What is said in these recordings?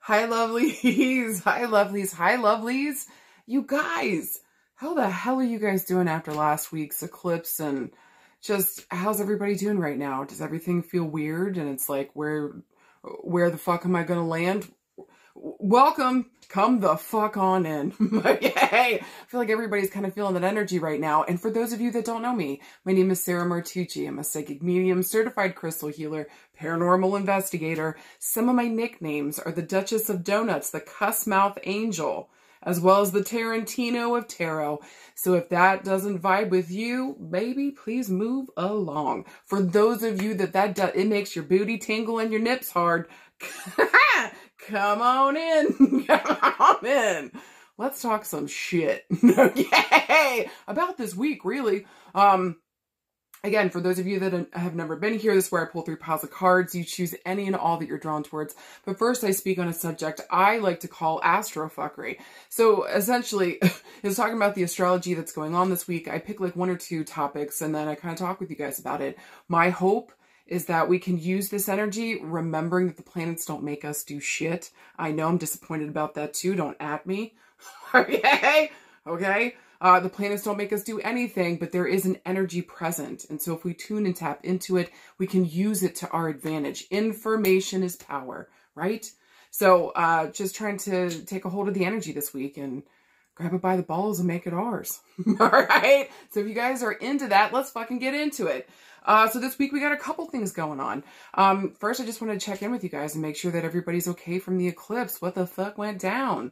Hi, lovelies. Hi, lovelies. Hi, lovelies. You guys, how the hell are you guys doing after last week's eclipse? And just how's everybody doing right now? Does everything feel weird? And it's like, where the fuck am I going to land? Welcome. Come the fuck on in. Yay. I feel like everybody's kind of feeling that energy right now. And for those of you that don't know me, my name is Sarah Martucci. I'm a psychic medium, certified crystal healer, paranormal investigator. Some of my nicknames are the Duchess of Donuts, the Cuss Mouth Angel, as well as the Tarantino of Tarot. So if that doesn't vibe with you, baby, please move along. For those of you that it makes your booty tingle and your nips hard, come on in. Come on in. Let's talk some shit. Yay! About this week, really. Again, for those of you that have never been here, this is where I pull 3 piles of cards. You choose any and all that you're drawn towards. But first, I speak on a subject I like to call astrofuckery. So essentially, it's talking about the astrology that's going on this week. I pick like 1 or 2 topics, and then I kind of talk with you guys about it. My hope is that we can use this energy, remembering that the planets don't make us do shit. I know I'm disappointed about that too. Don't at me. Okay? Okay? The planets don't make us do anything, but there is an energy present. And so if we tune and tap into it, we can use it to our advantage. Information is power, right? So just trying to take a hold of the energy this week and grab it by the balls and make it ours. All right? So if you guys are into that, let's fucking get into it. So this week we got a couple things going on. First, I just want to check in with you guys and make sure that everybody's okay from the eclipse. What the fuck went down?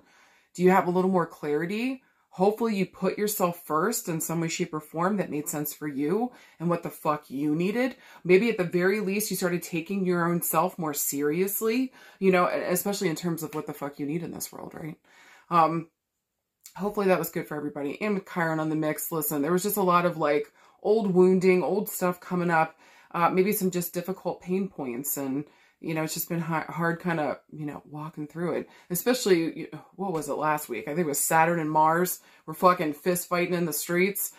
Do you have a little more clarity? Hopefully you put yourself first in some way, shape, or form that made sense for you and what the fuck you needed. Maybe at the very least you started taking your own self more seriously, you know, especially in terms of what the fuck you need in this world, right? Hopefully that was good for everybody. And with Chiron on the mix, listen, there was just a lot of like old wounding, old stuff coming up, maybe some just difficult pain points. And, you know, it's just been hard kind of, you know, walking through it. Especially, what was it last week? I think it was Saturn and Mars were fucking fist fighting in the streets.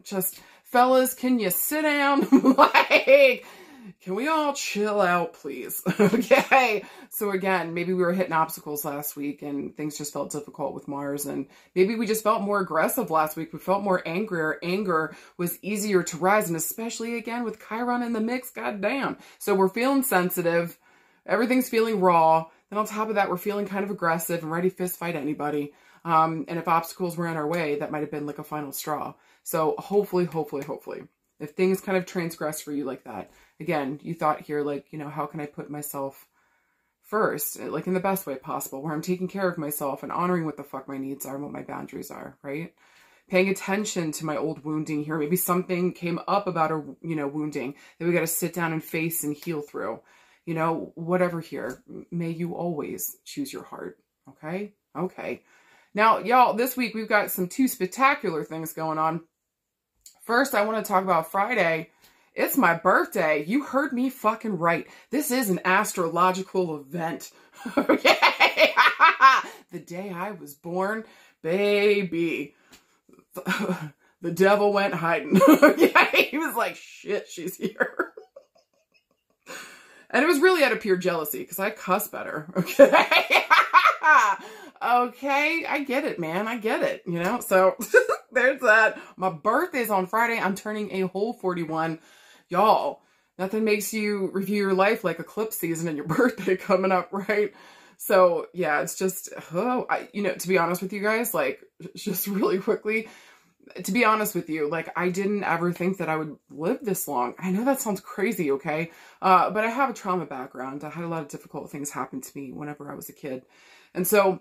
Just, fellas, can you sit down? Like, can we all chill out, please? Okay. So again, maybe we were hitting obstacles last week and things just felt difficult with Mars. And maybe we just felt more aggressive last week. We felt more angrier. Anger was easier to rise. And especially again with Chiron in the mix, goddamn. So we're feeling sensitive. Everything's feeling raw. Then on top of that, we're feeling kind of aggressive and ready to fist fight anybody. And if obstacles were in our way, that might have been like a final straw. So hopefully, if things kind of transgress for you like that, again, you thought here, like, you know, how can I put myself first, like in the best way possible, where I'm taking care of myself and honoring what the fuck my needs are and what my boundaries are, right? Paying attention to my old wounding here. Maybe something came up about a, you know, wounding that we got to sit down and face and heal through. You know, whatever here. May you always choose your heart. Okay? Okay. Now, y'all, this week we've got some 2 spectacular things going on. First, I want to talk about Friday. It's my birthday. You heard me fucking right. This is an astrological event. Okay? The day I was born, baby. The devil went hiding. Okay? He was like, shit, she's here. And it was really out of pure jealousy because I cuss better. Okay? Okay, I get it, man. I get it, you know? So there's that. My birthday's on Friday. I'm turning a whole 41. Y'all, nothing makes you review your life like eclipse season and your birthday coming up, right? So yeah, it's just, you know, to be honest with you guys, like just really quickly, to be honest with you, like I didn't ever think that I would live this long. I know that sounds crazy, okay? But I have a trauma background. I had a lot of difficult things happen to me whenever I was a kid. And so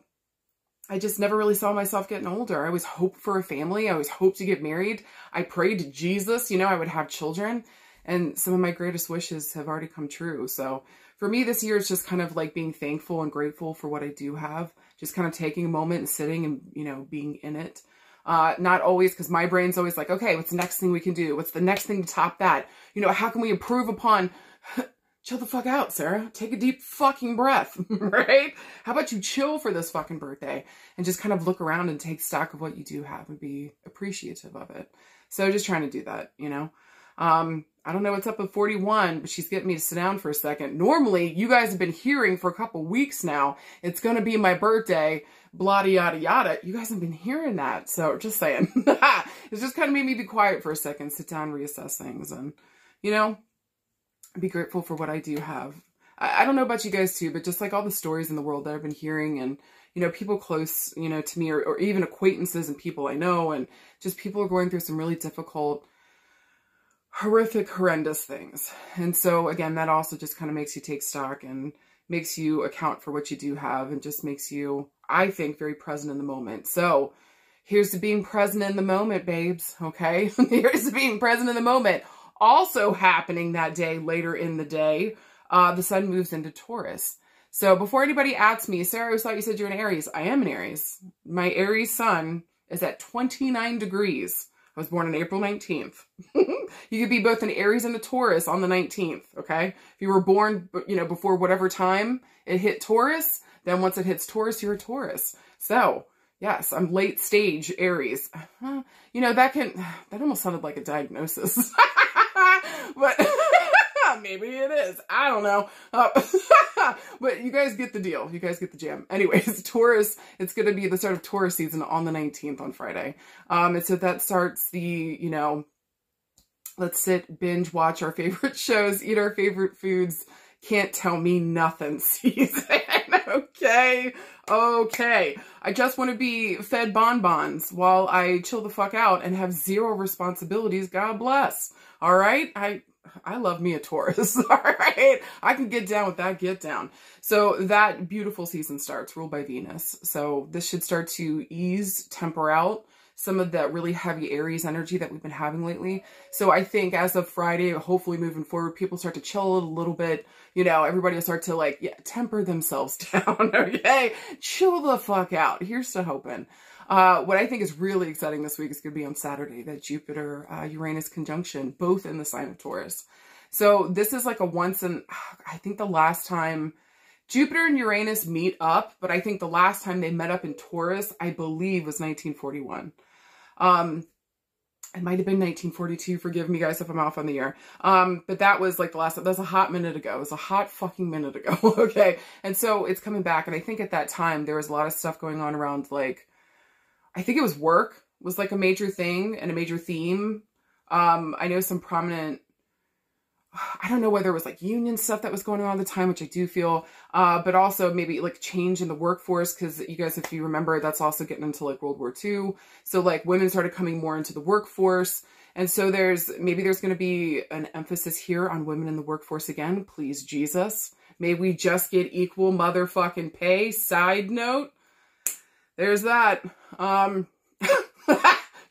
I just never really saw myself getting older. I always hoped for a family. I always hoped to get married. I prayed to Jesus, you know, I would have children. And some of my greatest wishes have already come true. So for me, this year is just kind of like being thankful and grateful for what I do have. Just kind of taking a moment and sitting and, you know, being in it. Not always, because my brain's always like, okay, what's the next thing we can do? What's the next thing to top that? You know, how can we improve upon... Chill the fuck out, Sarah. Take a deep fucking breath, right? How about you chill for this fucking birthday and just kind of look around and take stock of what you do have and be appreciative of it. So just trying to do that, you know? I don't know what's up with 41, but she's getting me to sit down for a second. Normally, you guys have been hearing for a couple weeks now, it's going to be my birthday, blah, yada, yada. You guys have been hearing that. So just saying, it's just kind of made me be quiet for a second, sit down, reassess things, and, you know, be grateful for what I do have. I don't know about you guys too, but just like all the stories in the world that I've been hearing, and, you know, people close, you know, to me, or even acquaintances and people I know, and just people are going through some really difficult, horrific, horrendous things. And so again, that also just kind of makes you take stock and makes you account for what you do have, and just makes you, I think, very present in the moment. So here's to being present in the moment, babes. Okay. Here's to being present in the moment. Also happening that day, later in the day, the sun moves into Taurus. So before anybody asks me, Sarah, I always thought you said you're an Aries. I am an Aries. My Aries sun is at 29 degrees. I was born on April 19th. You could be both an Aries and a Taurus on the 19th, okay? If you were born, you know, before whatever time it hit Taurus, then once it hits Taurus, you're a Taurus. So, yes, I'm late stage Aries. You know, that almost sounded like a diagnosis. But maybe it is. I don't know. But you guys get the deal. You guys get the jam. Anyways, Taurus, it's going to be the start of Taurus season on the 19th on Friday. And so that starts the, you know, let's sit, binge, watch our favorite shows, eat our favorite foods, can't tell me nothing season. Okay. Okay. I just want to be fed bonbons while I chill the fuck out and have zero responsibilities. God bless. All right. I love me a Taurus. All right. I can get down with that get down. So that beautiful season starts, ruled by Venus. So this should start to ease, temper out some of that really heavy Aries energy that we've been having lately. So I think as of Friday, hopefully moving forward, people start to chill a little bit. You know, everybody will start to like, yeah, temper themselves down. Okay. Chill the fuck out. Here's to hoping. What I think is really exciting this week is going to be on Saturday, that Jupiter-Uranus conjunction, both in the sign of Taurus. So this is like I think the last time Jupiter and Uranus meet up, but I think the last time they met up in Taurus, I believe, was 1941. It might have been 1942. Forgive me, guys, if I'm off on the year. But that was like the last, that was a hot minute ago. It was a hot fucking minute ago. Okay. And so it's coming back. And I think at that time, there was a lot of stuff going on around, like, I think it was work was like a major thing and a major theme. I know some prominent, I don't know whether it was like union stuff that was going on at the time, which I do feel, but also maybe like change in the workforce. Cause you guys, if you remember, that's also getting into like World War II. So like women started coming more into the workforce. And so maybe there's going to be an emphasis here on women in the workforce again. Please, Jesus. May we just get equal motherfucking pay. Side note. There's that.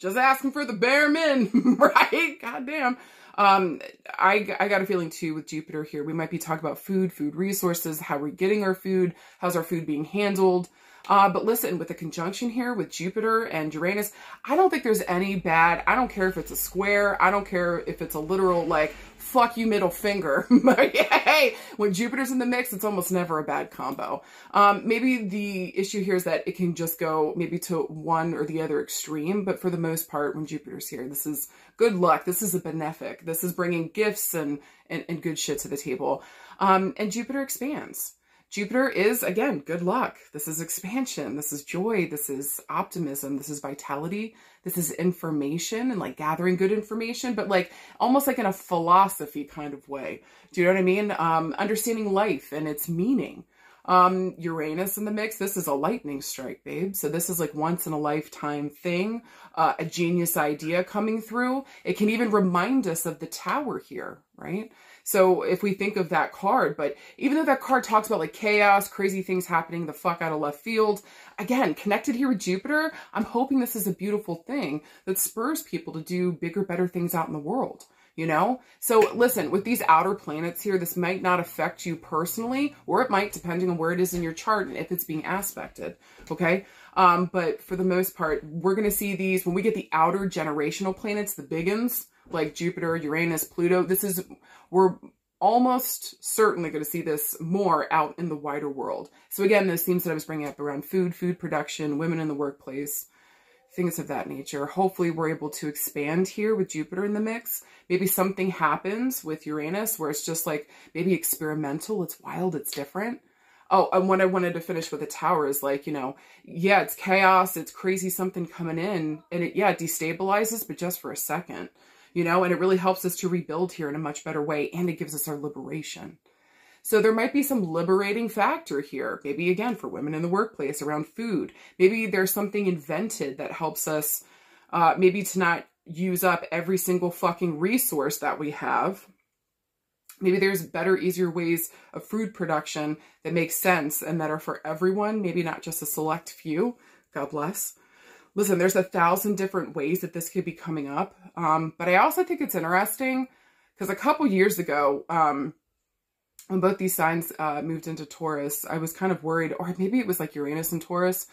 Just asking for the bare min, right? Goddamn. I got a feeling too with Jupiter here. We might be talking about food resources, how we're getting our food, how's our food being handled. But listen, with the conjunction here with Jupiter and Uranus, I don't think there's any bad. I don't care if it's a square. I don't care if it's a literal, like, fuck you middle finger. Hey, when Jupiter's in the mix, it's almost never a bad combo. Maybe the issue here is that it can just go maybe to one or the other extreme. But for the most part, when Jupiter's here, this is good luck. This is a benefic. This is bringing gifts and good shit to the table. And Jupiter expands. Jupiter is, again, good luck. This is expansion. This is joy. This is optimism. This is vitality. This is information and like gathering good information, but like almost like in a philosophy kind of way. Do you know what I mean? Understanding life and its meaning. Uranus in the mix. This is a lightning strike, babe. So this is like once in a lifetime thing, a genius idea coming through. It can even remind us of the tower here, right? So if we think of that card, but even though that card talks about like chaos, crazy things happening, the fuck out of left field, again, connected here with Jupiter, I'm hoping this is a beautiful thing that spurs people to do bigger, better things out in the world, you know? So listen, with these outer planets here, this might not affect you personally, or it might, depending on where it is in your chart and if it's being aspected, okay? But for the most part, we're going to see these, when we get the outer generational planets, the big ones, like Jupiter, Uranus, Pluto, we're almost certainly going to see this more out in the wider world. So again, those themes that I was bringing up around food production, women in the workplace, things of that nature. Hopefully we're able to expand here with Jupiter in the mix. Maybe something happens with Uranus where it's just like maybe experimental. It's wild. It's different. Oh, and what I wanted to finish with the Tower is like, you know, yeah, it's chaos. It's crazy something coming in. And it destabilizes, but just for a second, you know, and it really helps us to rebuild here in a much better way. And it gives us our liberation. So there might be some liberating factor here. Maybe, again, for women in the workplace around food. Maybe there's something invented that helps us maybe to not use up every single fucking resource that we have. Maybe there's better, easier ways of food production that make sense and that are for everyone. Maybe not just a select few. God bless. Listen, there's 1,000 different ways that this could be coming up. But I also think it's interesting because a couple years ago, when both these signs moved into Taurus, I was kind of worried, or maybe it was like Uranus and Taurus,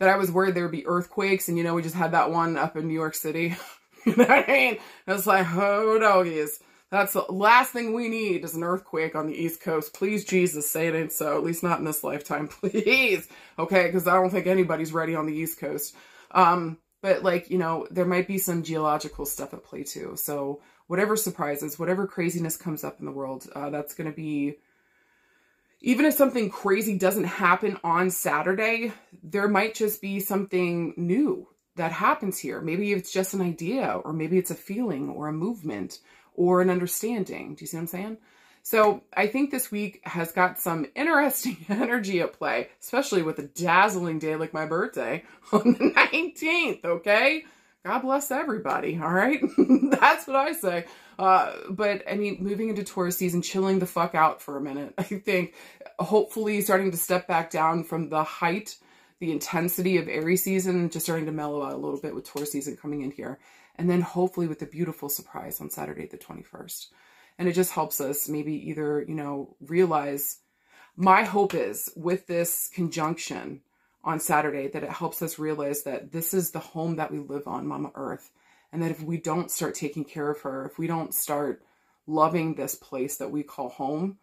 that I was worried there would be earthquakes. And, you know, we just had that one up in New York City. You know what I mean? I was like, oh, doggies. That's the last thing we need is an earthquake on the East Coast. Please, Jesus, say it ain't so. At least not in this lifetime, please. Okay, because I don't think anybody's ready on the East Coast. But, like, you know, there might be some geological stuff at play, too. So whatever surprises, whatever craziness comes up in the world, that's going to be... Even if something crazy doesn't happen on Saturday, there might just be something new that happens here. Maybe it's just an idea, or maybe it's a feeling, or a movement, or an understanding. Do you see what I'm saying? So I think this week has got some interesting energy at play, especially with a dazzling day like my birthday on the 19th, okay? God bless everybody, all right? That's what I say. But, I mean, moving into Taurus season, chilling the fuck out for a minute. I think hopefully starting to step back down from the height, the intensity of Aries season, just starting to mellow out a little bit with Taurus season coming in here. And then hopefully with a beautiful surprise on Saturday the 21st. And it just helps us maybe either, you know, realize, my hope is with this conjunction on Saturday that it helps us realize that this is the home that we live on, Mama Earth. And that if we don't start taking care of her, if we don't start loving this place that we call home,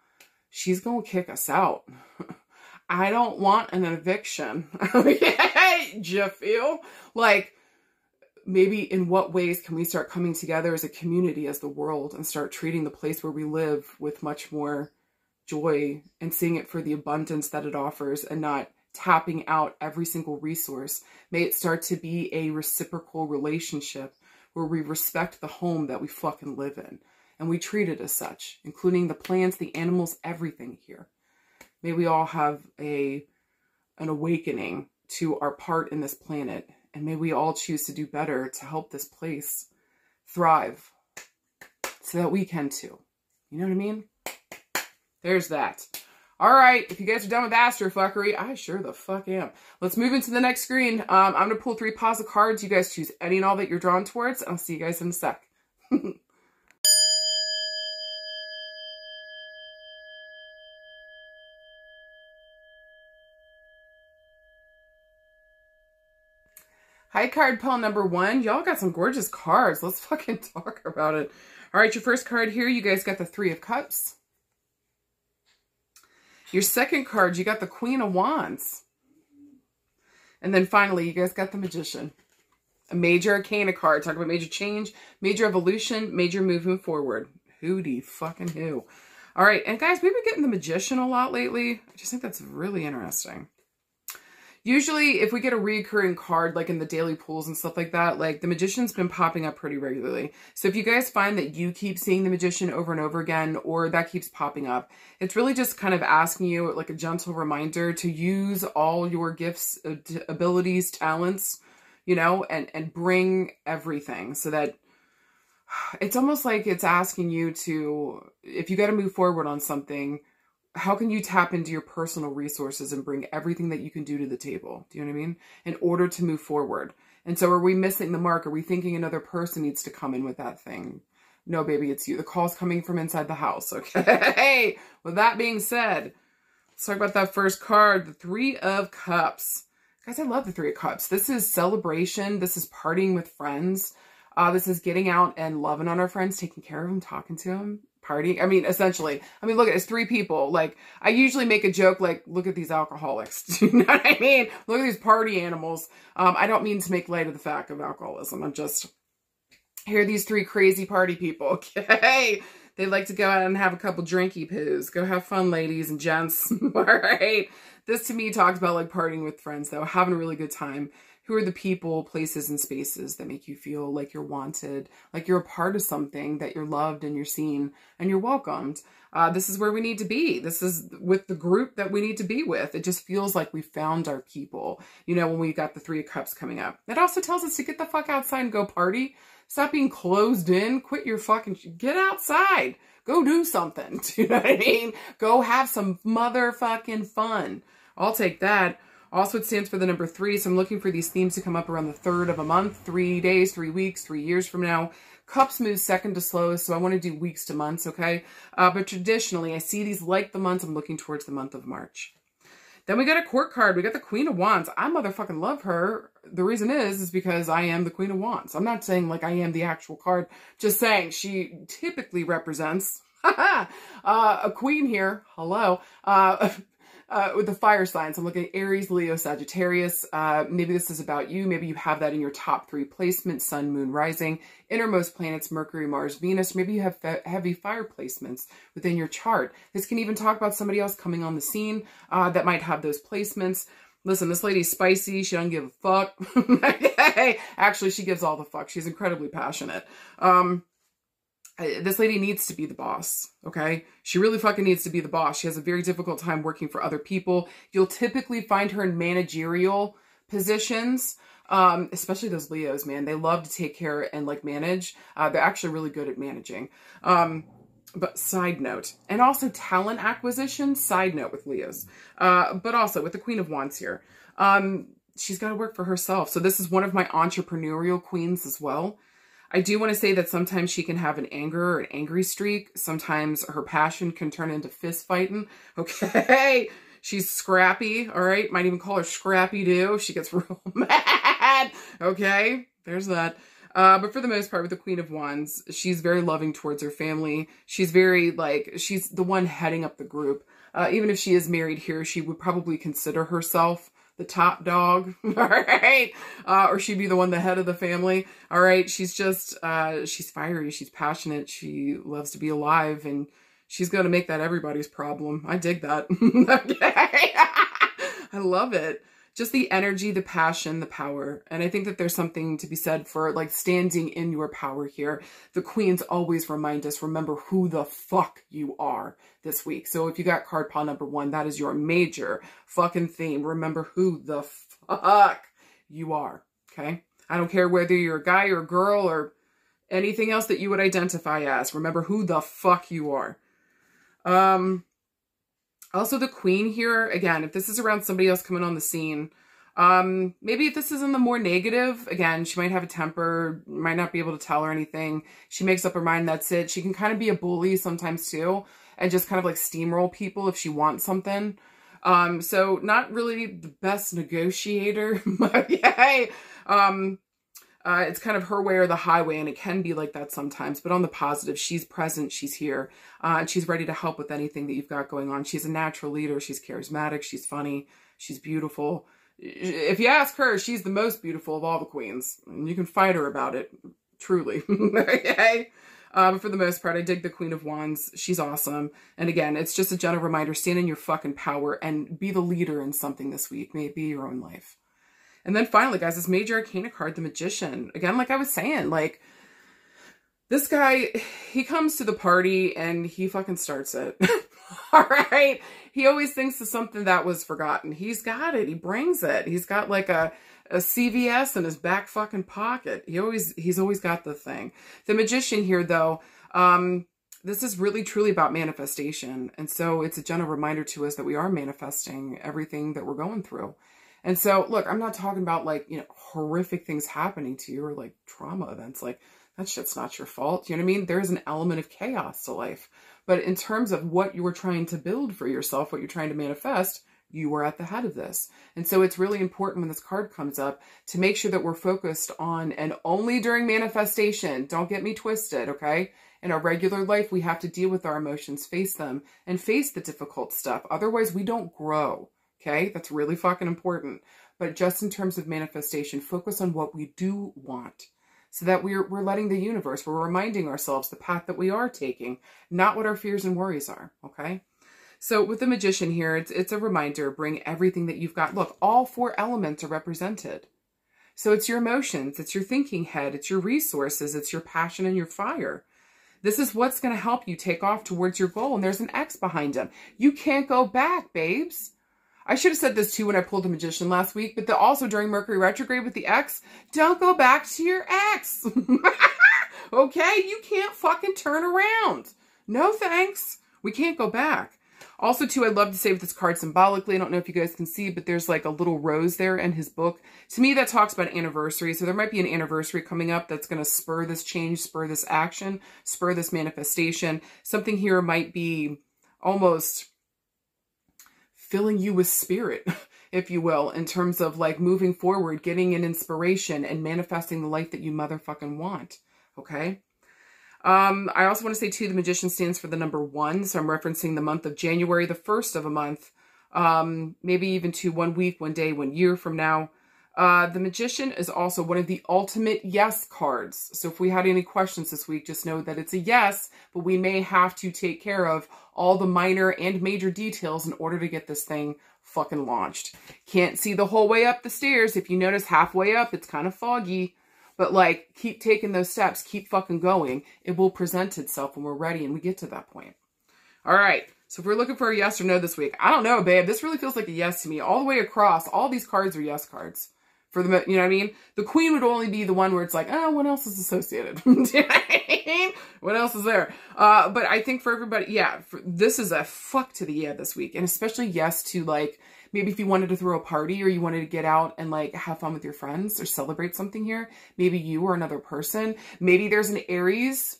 she's going to kick us out. I don't want an eviction. Do you feel? Like, maybe in what ways can we start coming together as a community, as the world, and start treating the place where we live with much more joy and seeing it for the abundance that it offers and not tapping out every single resource. May it start to be a reciprocal relationship where we respect the home that we fucking live in and we treat it as such, including the plants, the animals, everything here. May we all have an awakening to our part in this planet, and may we all choose to do better to help this place thrive so that we can too. You know what I mean? There's that. All right, if you guys are done with Astrofuckery, I sure the fuck am. Let's move into the next screen. I'm going to pull 3 piles of cards. You guys choose any and all that you're drawn towards. I'll see you guys in a sec. Hi, card pile number 1. Y'all got some gorgeous cards. Let's fucking talk about it. All right, your first card here, you guys got the 3 of Cups. Your second card, you got the Queen of Wands. And then finally, you guys got the Magician. A major arcana card. Talk about major change, major evolution, major movement forward. Hootie fucking who. All right, and guys, we've been getting the Magician a lot lately. I just think that's really interesting. Usually, if we get a recurring card, like in the daily pools and stuff like that, like the Magician's been popping up pretty regularly. So if you guys find that you keep seeing the Magician over and over again, or that keeps popping up, it's really just kind of asking you like a gentle reminder to use all your gifts, abilities, talents, you know, and bring everything so that it's almost like it's asking you to, if you got to move forward on something, how can you tap into your personal resources and bring everything that you can do to the table? Do you know what I mean? In order to move forward. And so are we missing the mark? Are we thinking another person needs to come in with that thing? No, baby, it's you. The call's coming from inside the house, okay? With that being said, let's talk about that first card, the 3 of Cups. Guys, I love the 3 of Cups. This is celebration. This is partying with friends. This is getting out and loving on our friends, taking care of them, talking to them, partying. I mean, essentially, I mean, look at it's 3 people. Like, I usually make a joke like, look at these alcoholics. You know what I mean? Look at these party animals. I don't mean to make light of the fact of alcoholism. I'm just, here are these 3 crazy party people, okay? They like to go out and have a couple drinky poos. Go have fun, ladies and gents. All right. This to me talks about like partying with friends though, having a really good time. Who are the people, places, and spaces that make you feel like you're wanted, like you're a part of something, that you're loved and you're seen and you're welcomed. This is where we need to be. This is with the group that we need to be with. It just feels like we found our people, you know, when we got the 3 of Cups coming up. It also tells us to get the fuck outside and go party. Stop being closed in. Quit your fucking get outside. Go do something. Do you know what I mean? Go have some motherfucking fun. I'll take that. Also, it stands for the number 3, so I'm looking for these themes to come up around the 3rd of a month, 3 days, 3 weeks, 3 years from now. Cups move second to slowest, so I want to do weeks to months, okay? But traditionally, I see these like the months. I'm looking towards the month of March. Then we got a court card. We got the Queen of Wands. I motherfucking love her. The reason is because I am the Queen of Wands. I'm not saying like I am the actual card. Just saying she typically represents a queen here. Hello. With the fire signs, I'm looking at Aries, Leo, Sagittarius. Maybe this is about you. Maybe you have that in your top 3 placements, Sun, Moon, Rising, innermost planets, Mercury, Mars, Venus. Maybe you have heavy fire placements within your chart. This can even talk about somebody else coming on the scene that might have those placements. Listen, this lady's spicy. She doesn't give a fuck. Actually, she gives all the fuck. She's incredibly passionate. This lady needs to be the boss, okay? She really fucking needs to be the boss. She has a very difficult time working for other people. You'll typically find her in managerial positions, especially those Leos, man. They love to take care and like manage. They're actually really good at managing. But side note, and also talent acquisition, side note with Leos. But also with the Queen of Wands here. She's got to work for herself. So this is one of my entrepreneurial queens as well. I do want to say that sometimes she can have an anger or an angry streak. Sometimes her passion can turn into fist fighting. Okay. She's scrappy. All right. Might even call her Scrappy Doo. She gets real mad. Okay. There's that. But for the most part with the Queen of Wands, she's very loving towards her family. She's very like, she's the one heading up the group. Even if she is married here, she would probably consider herself the top dog, all right? Or she'd be the one, the head of the family, all right? She's just, she's fiery, she's passionate, she loves to be alive, and she's going to make that everybody's problem. I dig that, okay? I love it. Just the energy, the passion, the power. And I think that there's something to be said for like standing in your power here. The queens always remind us, remember who the fuck you are this week. So if you got card pile number 1, that is your major fucking theme. Remember who the fuck you are. Okay. I don't care whether you're a guy or a girl or anything else that you would identify as. Remember who the fuck you are. Also, the queen here, again, if this is around somebody else coming on the scene, maybe if this is in the more negative, again, she might have a temper, might not be able to tell her anything. She makes up her mind, that's it. She can kind of be a bully sometimes too, and just kind of like steamroll people if she wants something. So not really the best negotiator, but yay. It's kind of her way or the highway, and it can be like that sometimes. But on the positive, she's present, she's here, and she's ready to help with anything that you've got going on. She's a natural leader. She's charismatic. She's funny. She's beautiful. If you ask her, she's the most beautiful of all the queens. And you can fight her about it, truly. Okay? But for the most part, I dig the Queen of Wands. She's awesome. And again, it's just a gentle reminder, stand in your fucking power and be the leader in something this week. May it be your own life. And then finally, guys, this major arcana card, the Magician. Again, like I was saying, like, this guy, he comes to the party and he fucking starts it. All right? He always thinks of something that was forgotten. He's got it. He brings it. He's got like a CVS in his back fucking pocket. He's always got the thing. The Magician here, though, this is really truly about manifestation. And so it's a gentle reminder to us that we are manifesting everything that we're going through. And so, look, I'm not talking about like, you know, horrific things happening to you or like trauma events. Like, that shit's not your fault. You know what I mean? There is an element of chaos to life. But in terms of what you were trying to build for yourself, what you're trying to manifest, you were at the head of this. And so it's really important when this card comes up to make sure that we're focused on, and only during manifestation, don't get me twisted, okay? In our regular life, we have to deal with our emotions, face them, and face the difficult stuff. Otherwise, we don't grow. Okay? That's really fucking important. But just in terms of manifestation, focus on what we do want. So that we're letting the universe, we're reminding ourselves the path that we are taking, not what our fears and worries are. Okay? So with the Magician here, it's a reminder, bring everything that you've got. Look, all 4 elements are represented. So it's your emotions, it's your thinking head, it's your resources, it's your passion and your fire. This is what's going to help you take off towards your goal. And there's an X behind him. You can't go back, babes. I should have said this too when I pulled the Magician last week, but also during Mercury retrograde with the X, don't go back to your ex. Okay? You can't fucking turn around. No thanks. We can't go back. Also, too, I'd love to say with this card symbolically, I don't know if you guys can see, but there's like a little rose there in his book. To me, that talks about anniversary. So there might be an anniversary coming up that's going to spur this change, spur this action, spur this manifestation. Something here might be almost filling you with spirit, if you will, in terms of like moving forward, getting an inspiration and manifesting the life that you motherfucking want. Okay? I also want to say too, the Magician stands for the number 1. So I'm referencing the month of January, the first of a month, maybe even to 1 week, 1 day, 1 year from now. The Magician is also one of the ultimate yes cards. So if we had any questions this week, just know that it's a yes, but we may have to take care of all the minor and major details in order to get this thing fucking launched. Can't see the whole way up the stairs. If you notice halfway up, it's kind of foggy. But like, keep taking those steps, keep fucking going. It will present itself when we're ready and we get to that point. All right. So if we're looking for a yes or no this week, I don't know, babe. This really feels like a yes to me. All the way across, all these cards are yes cards. For the, you know what I mean? The Queen would only be the one where it's like, oh, what else is associated? You know what I mean? What else is there? But I think for everybody, yeah, this is a fuck to the yeah this week. And especially yes to like, maybe if you wanted to throw a party or you wanted to get out and like have fun with your friends or celebrate something here. Maybe you or another person. Maybe there's an Aries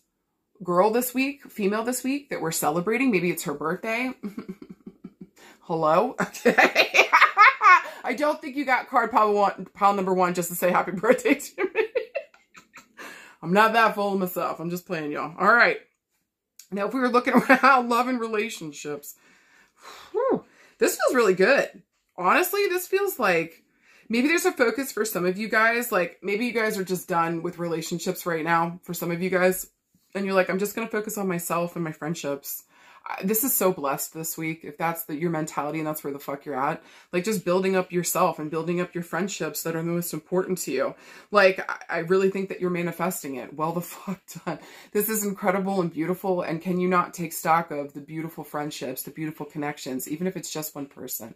girl this week, female this week that we're celebrating. Maybe it's her birthday. Hello? Okay. I don't think you got card pile number 1 just to say happy birthday to me. I'm not that full of myself. I'm just playing, y'all. All right. Now, if we were looking around love and relationships, whew, this feels really good. Honestly, this feels like maybe there's a focus for some of you guys. Like maybe you guys are just done with relationships right now for some of you guys. And you're like, I'm just going to focus on myself and my friendships. This is so blessed this week. If that's your mentality and that's where the fuck you're at, like just building up yourself and building up your friendships that are the most important to you. Like, I really think that you're manifesting it. Well, the fuck done. This is incredible and beautiful. And can you not take stock of the beautiful friendships, the beautiful connections, even if it's just one person?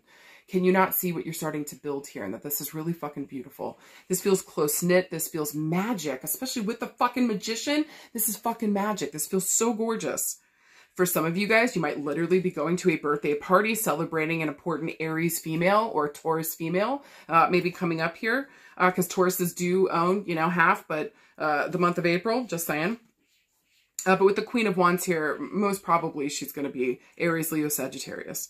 Can you not see what you're starting to build here and that this is really fucking beautiful? This feels close-knit. This feels magic, especially with the fucking Magician. This is fucking magic. This feels so gorgeous. For some of you guys, you might literally be going to a birthday party celebrating an important Aries female or Taurus female, maybe coming up here, because Tauruses do own, you know, half, but the month of April, just saying. But with the Queen of Wands here, most probably she's going to be Aries, Leo, Sagittarius.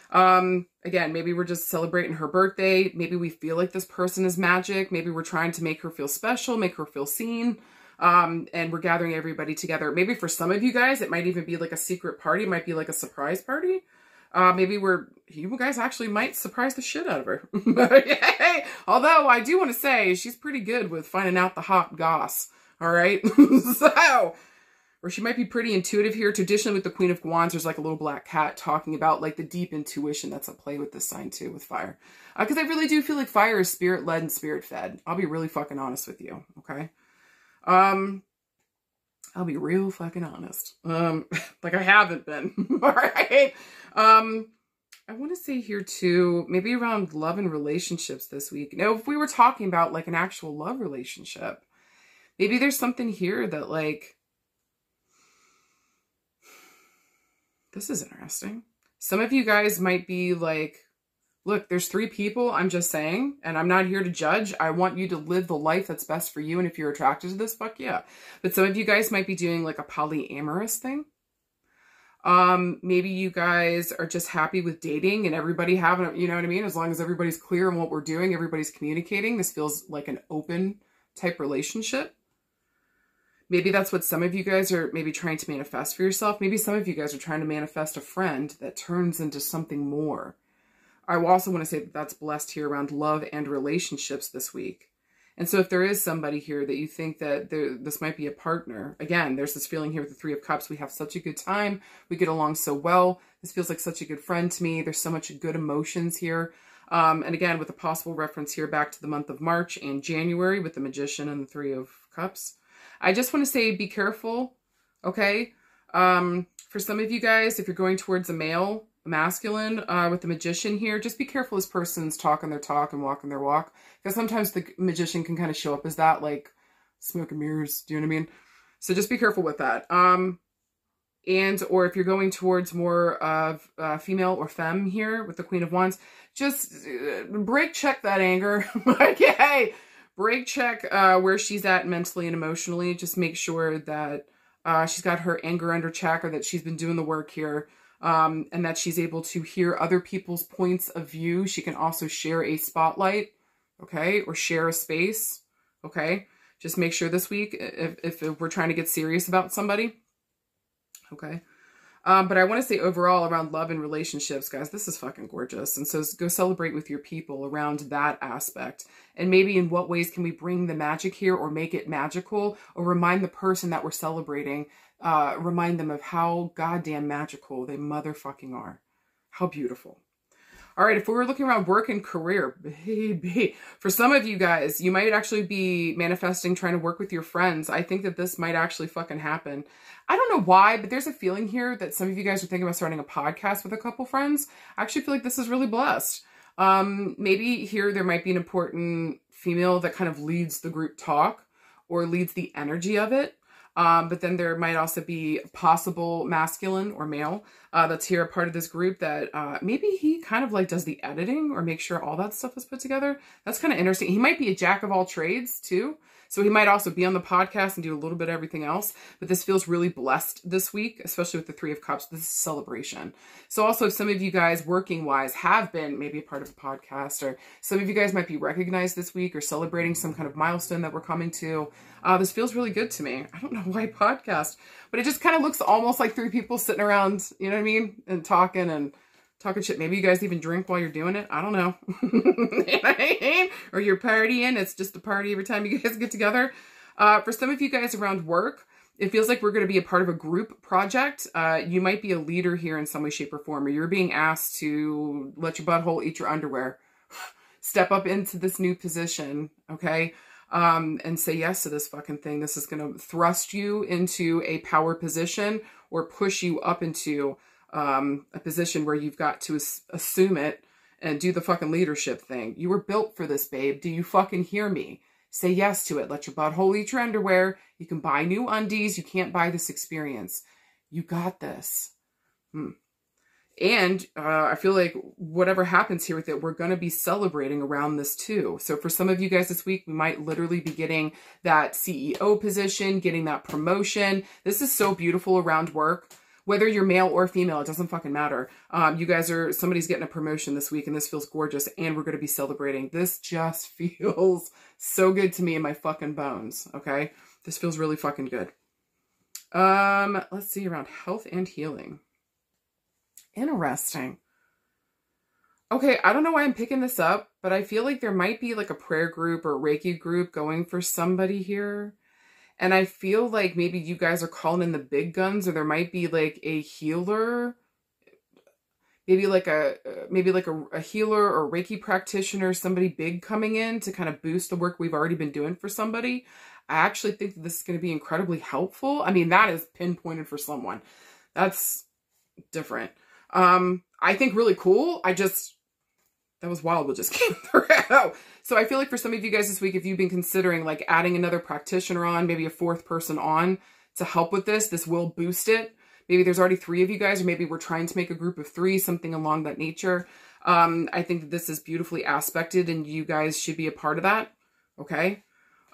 Again, maybe we're just celebrating her birthday. Maybe we feel like this person is magic. Maybe we're trying to make her feel special, make her feel seen. And we're gathering everybody together. Maybe for some of you guys, it might even be like a secret party. It might be like a surprise party. Maybe you guys actually might surprise the shit out of her. Although I do want to say she's pretty good with finding out the hot goss. All right. So, or she might be pretty intuitive here. Traditionally with the Queen of Wands, there's like a little black cat talking about like the deep intuition that's at play with this sign too, with fire. Because I really do feel like fire is spirit-led and spirit-fed. I'll be really fucking honest with you. Okay. I'll be real fucking honest. Like I haven't been. All right. I want to say here too, maybe around love and relationships this week. Now, if we were talking about like an actual love relationship, maybe there's something here that like, this is interesting. Some of you guys might be like, look, there's 3 people, I'm just saying, and I'm not here to judge. I want you to live the life that's best for you, and if you're attracted to this, fuck yeah. But some of you guys might be doing like a polyamorous thing. Maybe you guys are just happy with dating and everybody having, you know what I mean? As long as everybody's clear on what we're doing, everybody's communicating. This feels like an open type relationship. Maybe that's what some of you guys are maybe trying to manifest for yourself. Maybe some of you guys are trying to manifest a friend that turns into something more. I also want to say that that's blessed here around love and relationships this week. And so if there is somebody here that you think that this might be a partner, again, there's this feeling here with the Three of Cups. We have such a good time. We get along so well. This feels like such a good friend to me. There's so much good emotions here. And again, with a possible reference here back to the month of March and January with the Magician and the Three of Cups. I just want to say be careful, okay? For some of you guys, if you're going towards a male, a masculine, with the Magician here, just be careful this person's talking their talk and walking their walk. Because sometimes the Magician can kind of show up as that, like smoke and mirrors, do you know what I mean? So just be careful with that. Or if you're going towards more of female or femme here with the Queen of Wands, just break check that anger. Like, hey, break check where she's at mentally and emotionally. Just make sure that she's got her anger under check, or that she's been doing the work here, and that she's able to hear other people's points of view. She can also share a spotlight, okay, or share a space, okay? Just make sure this week, if we're trying to get serious about somebody, okay? But I want to say overall around love and relationships, guys, this is fucking gorgeous. And so go celebrate with your people around that aspect. And maybe in what ways can we bring the magic here, or make it magical, or remind the person that we're celebrating, remind them of how goddamn magical they motherfucking are. How beautiful. All right, if we were looking around work and career, baby, for some of you guys, you might actually be manifesting trying to work with your friends. I think that this might actually fucking happen. I don't know why, but there's a feeling here that some of you guys are thinking about starting a podcast with a couple friends. I actually feel like this is really blessed. Maybe here there might be an important female that kind of leads the group talk or leads the energy of it. But then there might also be possible masculine or male that's here a part of this group that maybe he kind of like does the editing or make sure all that stuff is put together. That's kind of interesting. He might be a jack of all trades too. So he might also be on the podcast and do a little bit of everything else. But this feels really blessed this week, especially with the Three of Cups. This is celebration. So also if some of you guys working wise have been maybe a part of a podcast, or some of you guys might be recognized this week or celebrating some kind of milestone that we're coming to, this feels really good to me. I don't know why podcast, but it just kind of looks almost like three people sitting around, you know what I mean? And talking shit. Maybe you guys even drink while you're doing it. I don't know. You know what I mean? Or you're partying. It's just a party every time you guys get together. For some of you guys around work, it feels like we're going to be a part of a group project. You might be a leader here in some way, shape, or form, or you're being asked to let your butthole eat your underwear. Step up into this new position, okay? And say yes to this fucking thing. This is going to thrust you into a power position or push you up into a position where you've got to assume it and do the fucking leadership thing. You were built for this, babe. Do you fucking hear me? Say yes to it. Let your butthole eat your underwear. You can buy new undies. You can't buy this experience. You got this. And I feel like whatever happens here with it, we're going to be celebrating around this too. So for some of you guys this week, we might literally be getting that CEO position, getting that promotion. This is so beautiful around work. Whether you're male or female, it doesn't fucking matter. Somebody's getting a promotion this week and this feels gorgeous and we're going to be celebrating. This just feels so good to me in my fucking bones, okay? This feels really fucking good. Let's see, around health and healing. Interesting. Okay, I don't know why I'm picking this up, but I feel like there might be like a prayer group or Reiki group going for somebody here. And I feel like maybe you guys are calling in the big guns, or there might be like a healer, maybe like a healer or Reiki practitioner, somebody big coming in to kind of boost the work we've already been doing for somebody. I actually think that this is going to be incredibly helpful. I mean, that is pinpointed for someone. That's different. I think really cool. That was wild. What just came through. So I feel like for some of you guys this week, if you've been considering like adding another practitioner on, maybe a fourth person on to help with this will boost it. Maybe there's already 3 of you guys, or maybe we're trying to make a group of 3, something along that nature. I think that this is beautifully aspected and you guys should be a part of that. Okay.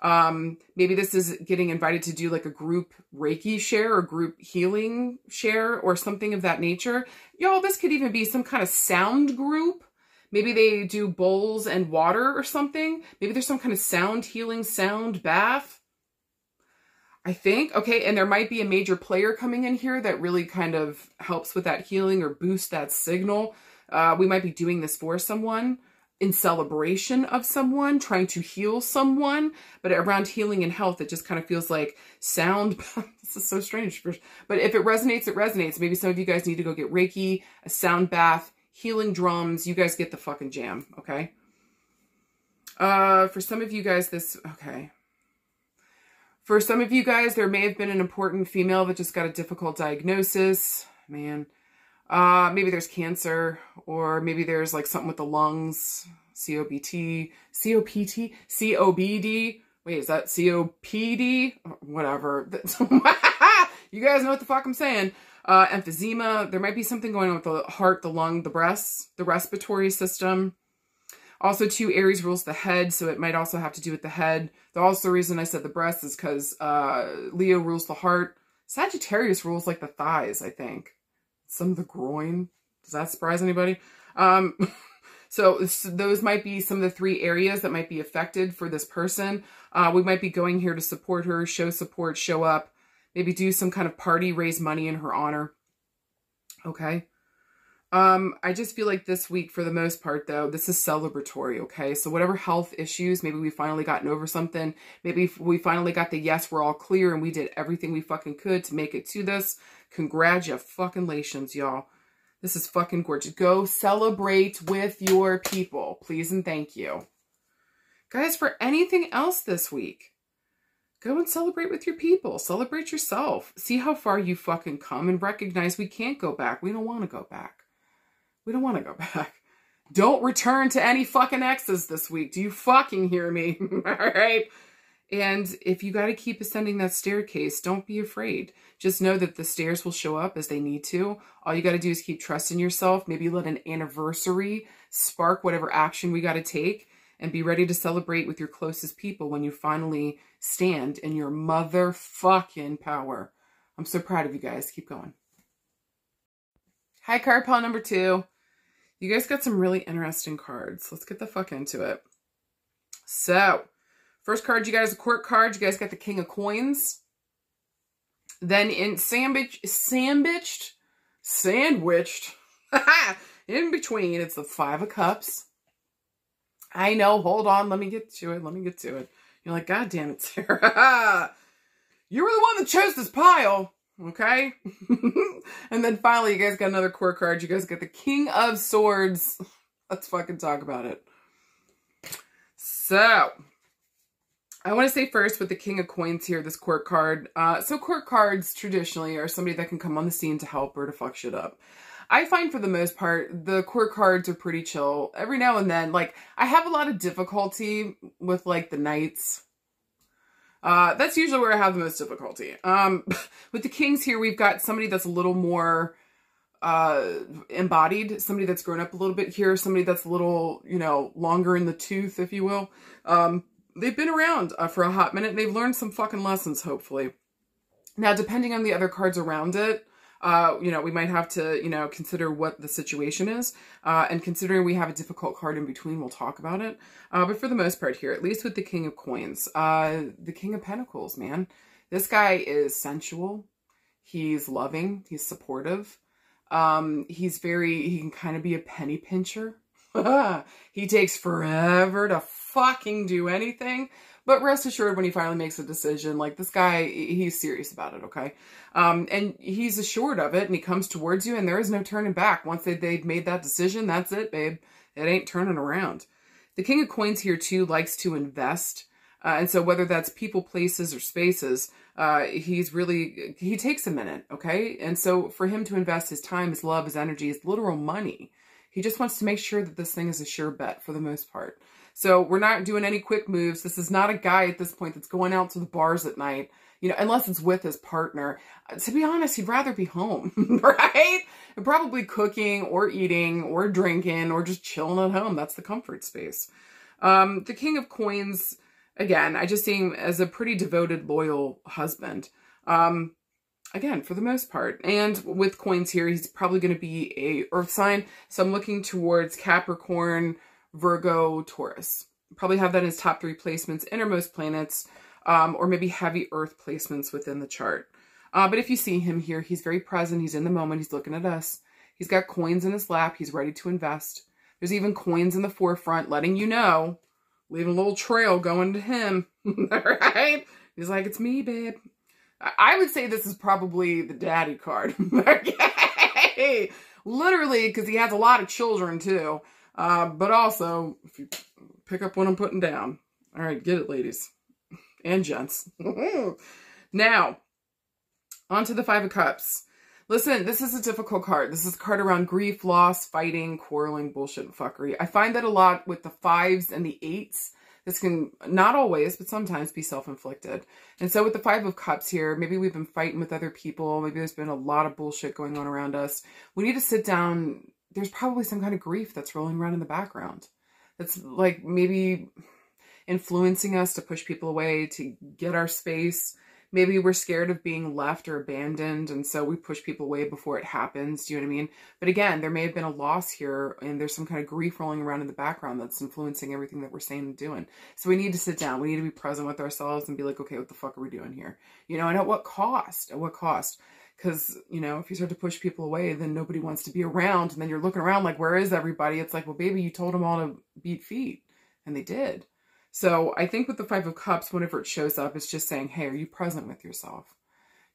Maybe this is getting invited to do like a group Reiki share or group healing share or something of that nature. Y'all, this could even be some kind of sound group. Maybe they do bowls and water or something. Maybe there's some kind of sound healing, sound bath. I think. Okay, and there might be a major player coming in here that really kind of helps with that healing or boosts that signal. We might be doing this for someone, in celebration of someone, trying to heal someone. But around healing and health, it just kind of feels like sound. This is so strange. But if it resonates, it resonates. Maybe some of you guys need to go get Reiki, a sound bath, healing drums. You guys get the fucking jam, okay? For some of you guys, okay. For some of you guys, there may have been an important female that just got a difficult diagnosis. Man. Maybe there's cancer, or maybe there's like something with the lungs. COBD. Wait, is that COPD? Whatever. You guys know what the fuck I'm saying. Emphysema. There might be something going on with the heart, the lung, the breasts, the respiratory system. Also, too, Aries rules the head, so it might also have to do with the head. Also, the reason I said the breast is because Leo rules the heart. Sagittarius rules, like, the thighs, I think. Some of the groin. Does that surprise anybody? So those might be some of the 3 areas that might be affected for this person. We might be going here to support her, show support, show up. Maybe do some kind of party, raise money in her honor. Okay. I just feel like this week, for the most part, though, this is celebratory, okay? So whatever health issues, maybe we finally gotten over something. Maybe we finally got the yes, we're all clear, and we did everything we fucking could to make it to this. Congratulations, y'all. This is fucking gorgeous. Go celebrate with your people, please and thank you. Guys, for anything else this week, go and celebrate with your people. Celebrate yourself. See how far you fucking come and recognize we can't go back. We don't want to go back. We don't want to go back. Don't return to any fucking exes this week. Do you fucking hear me? All right? And if you got to keep ascending that staircase, don't be afraid. Just know that the stairs will show up as they need to. All you got to do is keep trusting yourself. Maybe let an anniversary spark whatever action we got to take, and be ready to celebrate with your closest people when you finally stand in your motherfucking power. I'm so proud of you guys. Keep going. Hi, card pile number 2. You guys got some really interesting cards. Let's get the fuck into it. So, first card, you guys, a court card. You guys got the King of Coins. Then in sandwiched, in between, it's the 5 of Cups. I know, hold on, let me get to it. You're like, God damn it, Sarah. You were the one that chose this pile, okay? And then finally, you guys got another court card. You guys got the King of Swords. Let's fucking talk about it. So, I want to say first with the King of Coins here, this court card. So court cards traditionally are somebody that can come on the scene to help or to fuck shit up. I find for the most part, the court cards are pretty chill. Every now and then, like, I have a lot of difficulty with, like, the knights. That's usually where I have the most difficulty. With the kings here, we've got somebody that's a little more embodied, somebody that's grown up a little bit here, somebody that's a little, you know, longer in the tooth, if you will. They've been around for a hot minute, and they've learned some fucking lessons, hopefully. Now, depending on the other cards around it, you know, we might have to, you know, consider what the situation is. And considering we have a difficult card in between, we'll talk about it. But for the most part here, at least with the King of Coins, the King of Pentacles, man. This guy is sensual. He's loving. He's supportive. He can kind of be a penny pincher. He takes forever to fucking do anything. But rest assured, when he finally makes a decision, like, this guy, he's serious about it, okay? And he's assured of it, and he comes towards you, and there is no turning back. Once they've made that decision, that's it, babe. It ain't turning around. The King of Coins here, too, likes to invest. And so whether that's people, places, or spaces, he takes a minute, okay? And so for him to invest his time, his love, his energy, his literal money, he just wants to make sure that this thing is a sure bet for the most part. So we're not doing any quick moves. This is not a guy at this point that's going out to the bars at night, you know, unless it's with his partner. To be honest, he'd rather be home, right? And probably cooking or eating or drinking or just chilling at home. That's the comfort space. The King of Coins, again, I just see him as a pretty devoted, loyal husband. Again, for the most part. And with coins here, he's probably going to be a earth sign. So I'm looking towards Capricorn, Virgo, Taurus. Probably have that in his top 3 placements, innermost planets. or maybe heavy earth placements within the chart. But if you see him here, he's very present. He's in the moment. He's looking at us. He's got coins in his lap. He's ready to invest. There's even coins in the forefront, letting you know, leaving a little trail going to him. All right? He's like, it's me, babe. I would say this is probably the daddy card. Okay? Literally, because he has a lot of children too. But also, if you pick up what I'm putting down. All right, get it, ladies and gents. Now, on to the Five of Cups. Listen, this is a difficult card. This is a card around grief, loss, fighting, quarreling, bullshit, and fuckery. I find that a lot with the 5s and the 8s. This can, not always, but sometimes be self-inflicted. And so with the Five of Cups here, maybe we've been fighting with other people. Maybe there's been a lot of bullshit going on around us. We need to sit down. There's probably some kind of grief that's rolling around in the background. That's like maybe influencing us to push people away, to get our space. Maybe we're scared of being left or abandoned, and so we push people away before it happens. Do you know what I mean? But again, there may have been a loss here, and there's some kind of grief rolling around in the background that's influencing everything that we're saying and doing. So we need to sit down. We need to be present with ourselves and be like, okay, what the fuck are we doing here? You know, and at what cost? At what cost? Because, you know, if you start to push people away, then nobody wants to be around, and then you're looking around like, where is everybody? It's like, well, baby, you told them all to beat feet, and they did. So I think with the Five of Cups, whenever it shows up, it's just saying, hey, are you present with yourself?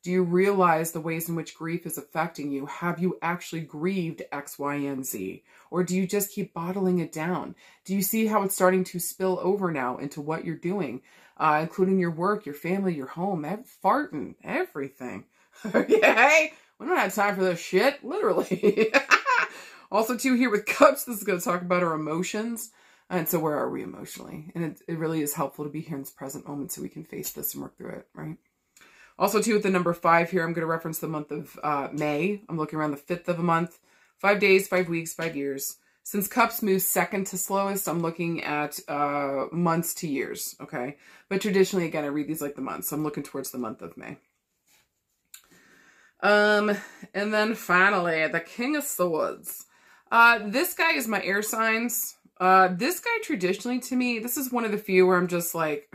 Do you realize the ways in which grief is affecting you? Have you actually grieved X, Y, and Z? Or do you just keep bottling it down? Do you see how it's starting to spill over now into what you're doing, including your work, your family, your home, farting, everything? Okay? We don't have time for this shit, literally. Also, too, here with Cups, this is going to talk about our emotions. And so where are we emotionally? And it really is helpful to be here in this present moment so we can face this and work through it, right? Also, too, with the number 5 here, I'm going to reference the month of May. I'm looking around the 5th of a month. 5 days, 5 weeks, 5 years. Since Cups moves second to slowest, I'm looking at months to years, okay? But traditionally, again, I read these like the months. So I'm looking towards the month of May. And then finally, the King of Swords. This guy is my air signs. This guy traditionally to me, this is one of the few where I'm just like,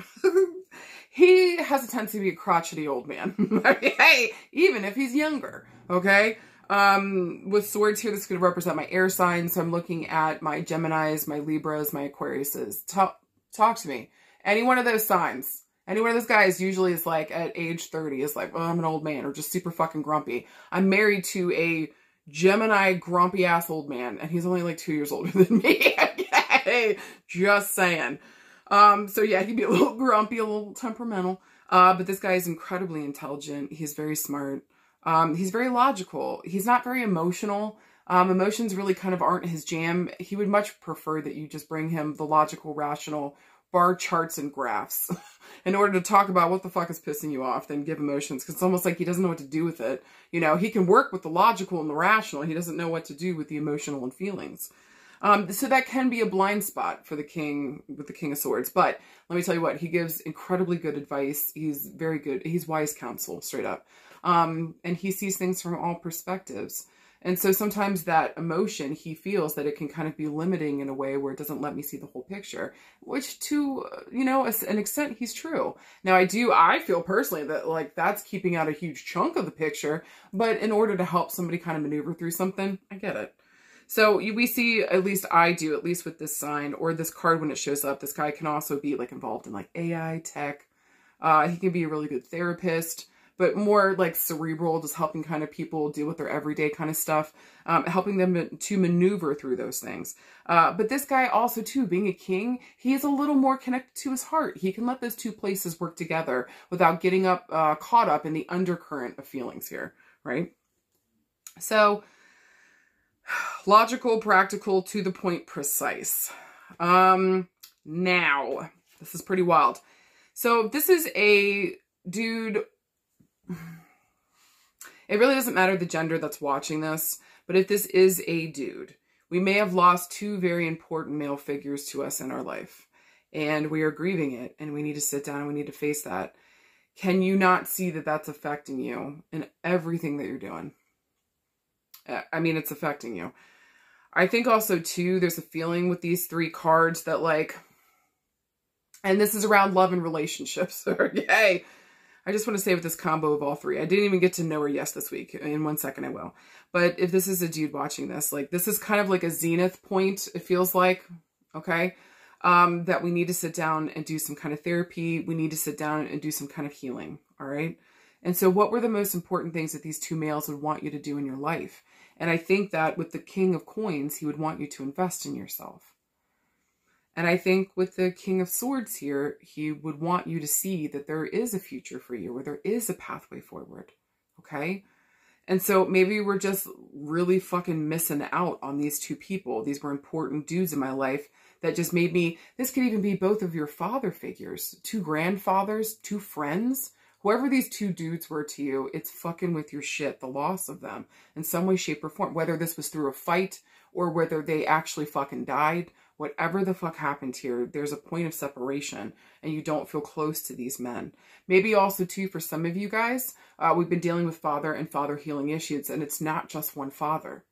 he has a tendency to be a crotchety old man. Okay? Even if he's younger. Okay? With swords here, this is going to represent my air signs. So I'm looking at my Geminis, my Libras, my Aquariuses. Talk to me. Any one of those signs. Any one of those guys usually is like at age 30 is like, oh, I'm an old man or just super fucking grumpy. I'm married to a Gemini grumpy ass old man and he's only like 2 years older than me. Okay? Just saying. So yeah, he'd be a little grumpy, a little temperamental. But this guy is incredibly intelligent. He's very smart. He's very logical. He's not very emotional. Emotions really kind of aren't his jam. He would much prefer that you just bring him the logical, rational bar charts and graphs in order to talk about what the fuck is pissing you off than give emotions. Because it's almost like he doesn't know what to do with it. You know, he can work with the logical and the rational. He doesn't know what to do with the emotional and feelings. So that can be a blind spot for the king, with the King of Swords. But let me tell you what, he gives incredibly good advice. He's very good. He's wise counsel, straight up. And he sees things from all perspectives. And so sometimes that emotion, he feels that it can kind of be limiting in a way where it doesn't let me see the whole picture, which to, you know, an extent, he's true. Now I feel personally that like that's keeping out a huge chunk of the picture, but in order to help somebody kind of maneuver through something, I get it. So we see, at least I do, at least with this sign or this card when it shows up, this guy can also be like involved in like AI, tech. He can be a really good therapist, but more like cerebral, just helping kind of people deal with their everyday kind of stuff, helping them to maneuver through those things. But this guy also too, being a king, he is a little more connected to his heart. He can let those two places work together without getting caught up in the undercurrent of feelings here, right? So logical, practical, to the point, precise. Now, this is pretty wild. So this is a dude. It really doesn't matter the gender that's watching this, but if this is a dude, we may have lost two very important male figures to us in our life, and we are grieving it, and we need to sit down and we need to face that. Can you not see that that's affecting you in everything that you're doing? I mean, it's affecting you. I think also too, there's a feeling with these three cards that like, And this is around love and relationships. Yay. I just want to say with this combo of all three, I didn't even get to know her yes this week. In 1 second I will. But if this is a dude watching this, like this is kind of like a zenith point, it feels like, okay? That we need to sit down and do some kind of therapy. We need to sit down and do some kind of healing, all right? And so what were the most important things that these two males would want you to do in your life? And I think that with the King of Coins, he would want you to invest in yourself. And I think with the King of Swords here, he would want you to see that there is a future for you, where there is a pathway forward, okay? And so maybe we're just really fucking missing out on these two people. These were important dudes in my life that just made me, this could even be both of your father figures, two grandfathers, two friends, whoever these two dudes were to you, it's fucking with your shit, the loss of them in some way, shape, or form, whether this was through a fight or whether they actually fucking died. Whatever the fuck happened here, there's a point of separation and you don't feel close to these men. Maybe also too, for some of you guys, we've been dealing with father and father healing issues, and it's not just one father.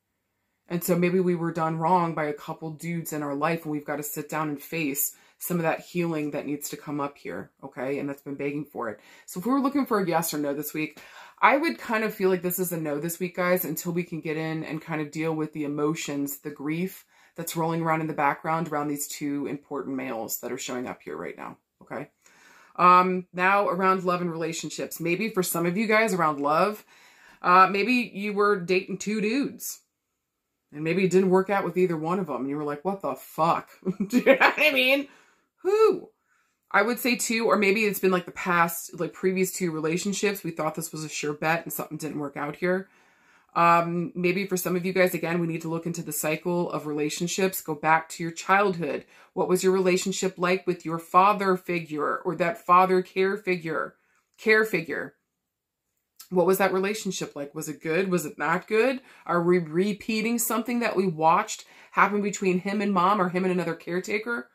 And so maybe we were done wrong by a couple dudes in our life, and we've got to sit down and face some of that healing that needs to come up here, okay? And that's been begging for it. So if we were looking for a yes or no this week, I would kind of feel like this is a no this week, guys, until we can get in and kind of deal with the emotions, the grief that's rolling around in the background around these two important males that are showing up here right now, okay? Now around love and relationships. Maybe for some of you guys around love, maybe you were dating two dudes and maybe it didn't work out with either one of them. And you were like, what the fuck? Do you know what I mean? Who? I would say two, or maybe it's been like the past, like previous two relationships. We thought this was a sure bet and something didn't work out here. Maybe for some of you guys, again, we need to look into the cycle of relationships. Go back to your childhood. What was your relationship like with your father figure or that father care figure? What was that relationship like? Was it good? Was it not good? Are we repeating something that we watched happen between him and mom or him and another caretaker?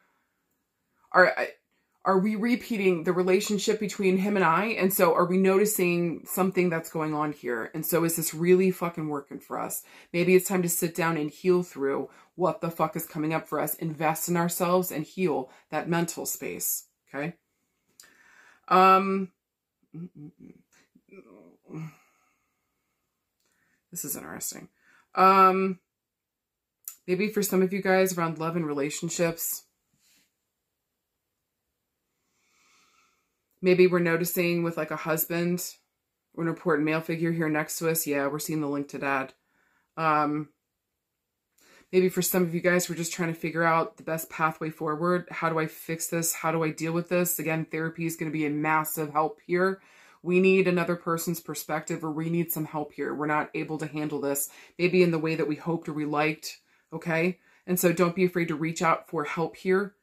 Are we repeating the relationship between him and I? And so are we noticing something that's going on here? And so is this really fucking working for us? Maybe it's time to sit down and heal through what the fuck is coming up for us. Invest in ourselves and heal that mental space. Okay. This is interesting. Maybe for some of you guys around love and relationships, maybe we're noticing with like a husband or an important male figure here next to us. Yeah, we're seeing the link to that. Maybe for some of you guys, we're just trying to figure out the best pathway forward. How do I fix this? How do I deal with this? Again, therapy is going to be a massive help here. We need another person's perspective, or we need some help here. We're not able to handle this maybe in the way that we hoped or we liked. Okay. And so don't be afraid to reach out for help here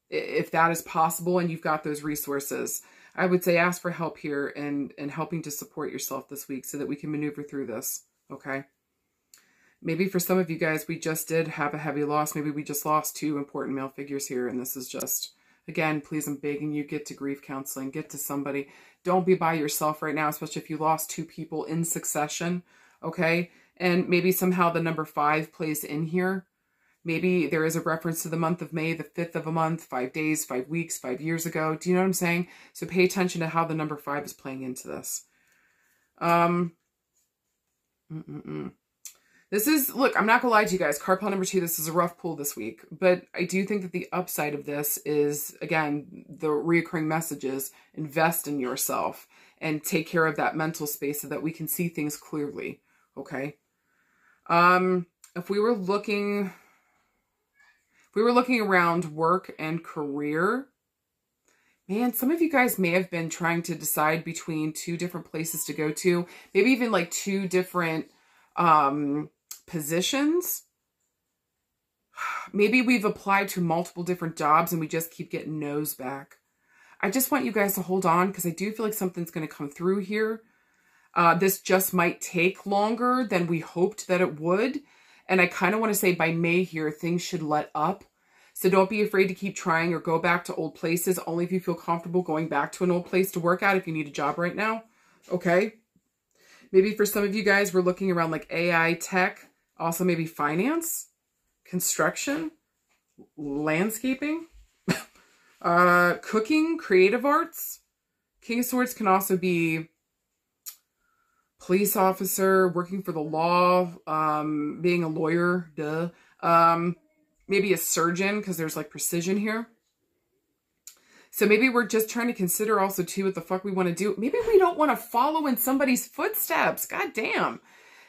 if that is possible and you've got those resources. I would say ask for help here and helping to support yourself this week so that we can maneuver through this. Okay. Maybe for some of you guys, we just did have a heavy loss. Maybe we just lost two important male figures here. And this is just, again, please, I'm begging you, get to grief counseling, get to somebody. Don't be by yourself right now, especially if you lost two people in succession. Okay. And maybe somehow the number 5 plays in here. Maybe there is a reference to the month of May, the 5th of a month, 5 days, 5 weeks, 5 years ago. Do you know what I'm saying? So pay attention to how the number 5 is playing into this. This is, look, I'm not going to lie to you guys. Card pile number 2, this is a rough pull this week. But I do think that the upside of this is, again, the reoccurring messages, invest in yourself and take care of that mental space so that we can see things clearly. Okay. If we were looking around work and career, man, some of you guys may have been trying to decide between 2 different places to go to, maybe even like 2 different positions. Maybe we've applied to multiple different jobs and we just keep getting no's back. I just want you guys to hold on because I do feel like something's going to come through here. This just might take longer than we hoped that it would. And I kind of want to say by May here, things should let up. So don't be afraid to keep trying or go back to old places. Only if you feel comfortable going back to an old place to work at if you need a job right now. Okay. Maybe for some of you guys, we're looking around like AI, tech, also maybe finance, construction, landscaping. Cooking, creative arts. King of Swords can also be police officer, working for the law, being a lawyer, duh. Maybe a surgeon, because there's like precision here. So maybe we're just trying to consider also too what the fuck we want to do. Maybe we don't want to follow in somebody's footsteps. God damn.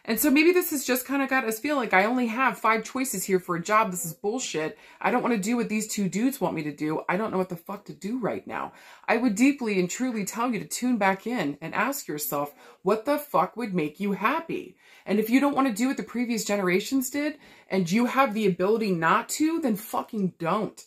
And so maybe this has just kind of got us feeling like I only have 5 choices here for a job. This is bullshit. I don't want to do what these 2 dudes want me to do. I don't know what the fuck to do right now. I would deeply and truly tell you to tune back in and ask yourself, what the fuck would make you happy? And if you don't want to do what the previous generations did and you have the ability not to, then fucking don't.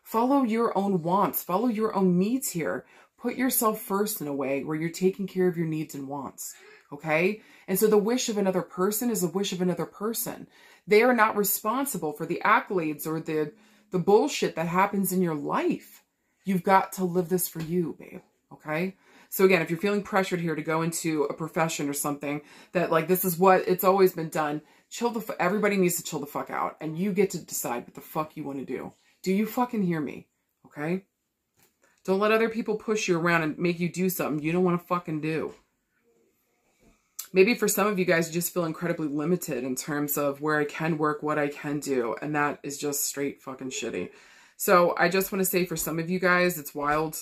Follow your own wants. Follow your own needs here. Put yourself first in a way where you're taking care of your needs and wants. Okay? And so the wish of another person is a wish of another person. They are not responsible for the accolades or the bullshit that happens in your life. You've got to live this for you, babe. Okay? So again, if you're feeling pressured here to go into a profession or something that like this is what it's always been done, everybody needs to chill the fuck out. And you get to decide what the fuck you want to do. Do you fucking hear me? Okay? Don't let other people push you around and make you do something you don't want to fucking do. Maybe for some of you guys, you just feel incredibly limited in terms of where I can work, what I can do. And that is just straight fucking shitty. So I just want to say for some of you guys, it's wild.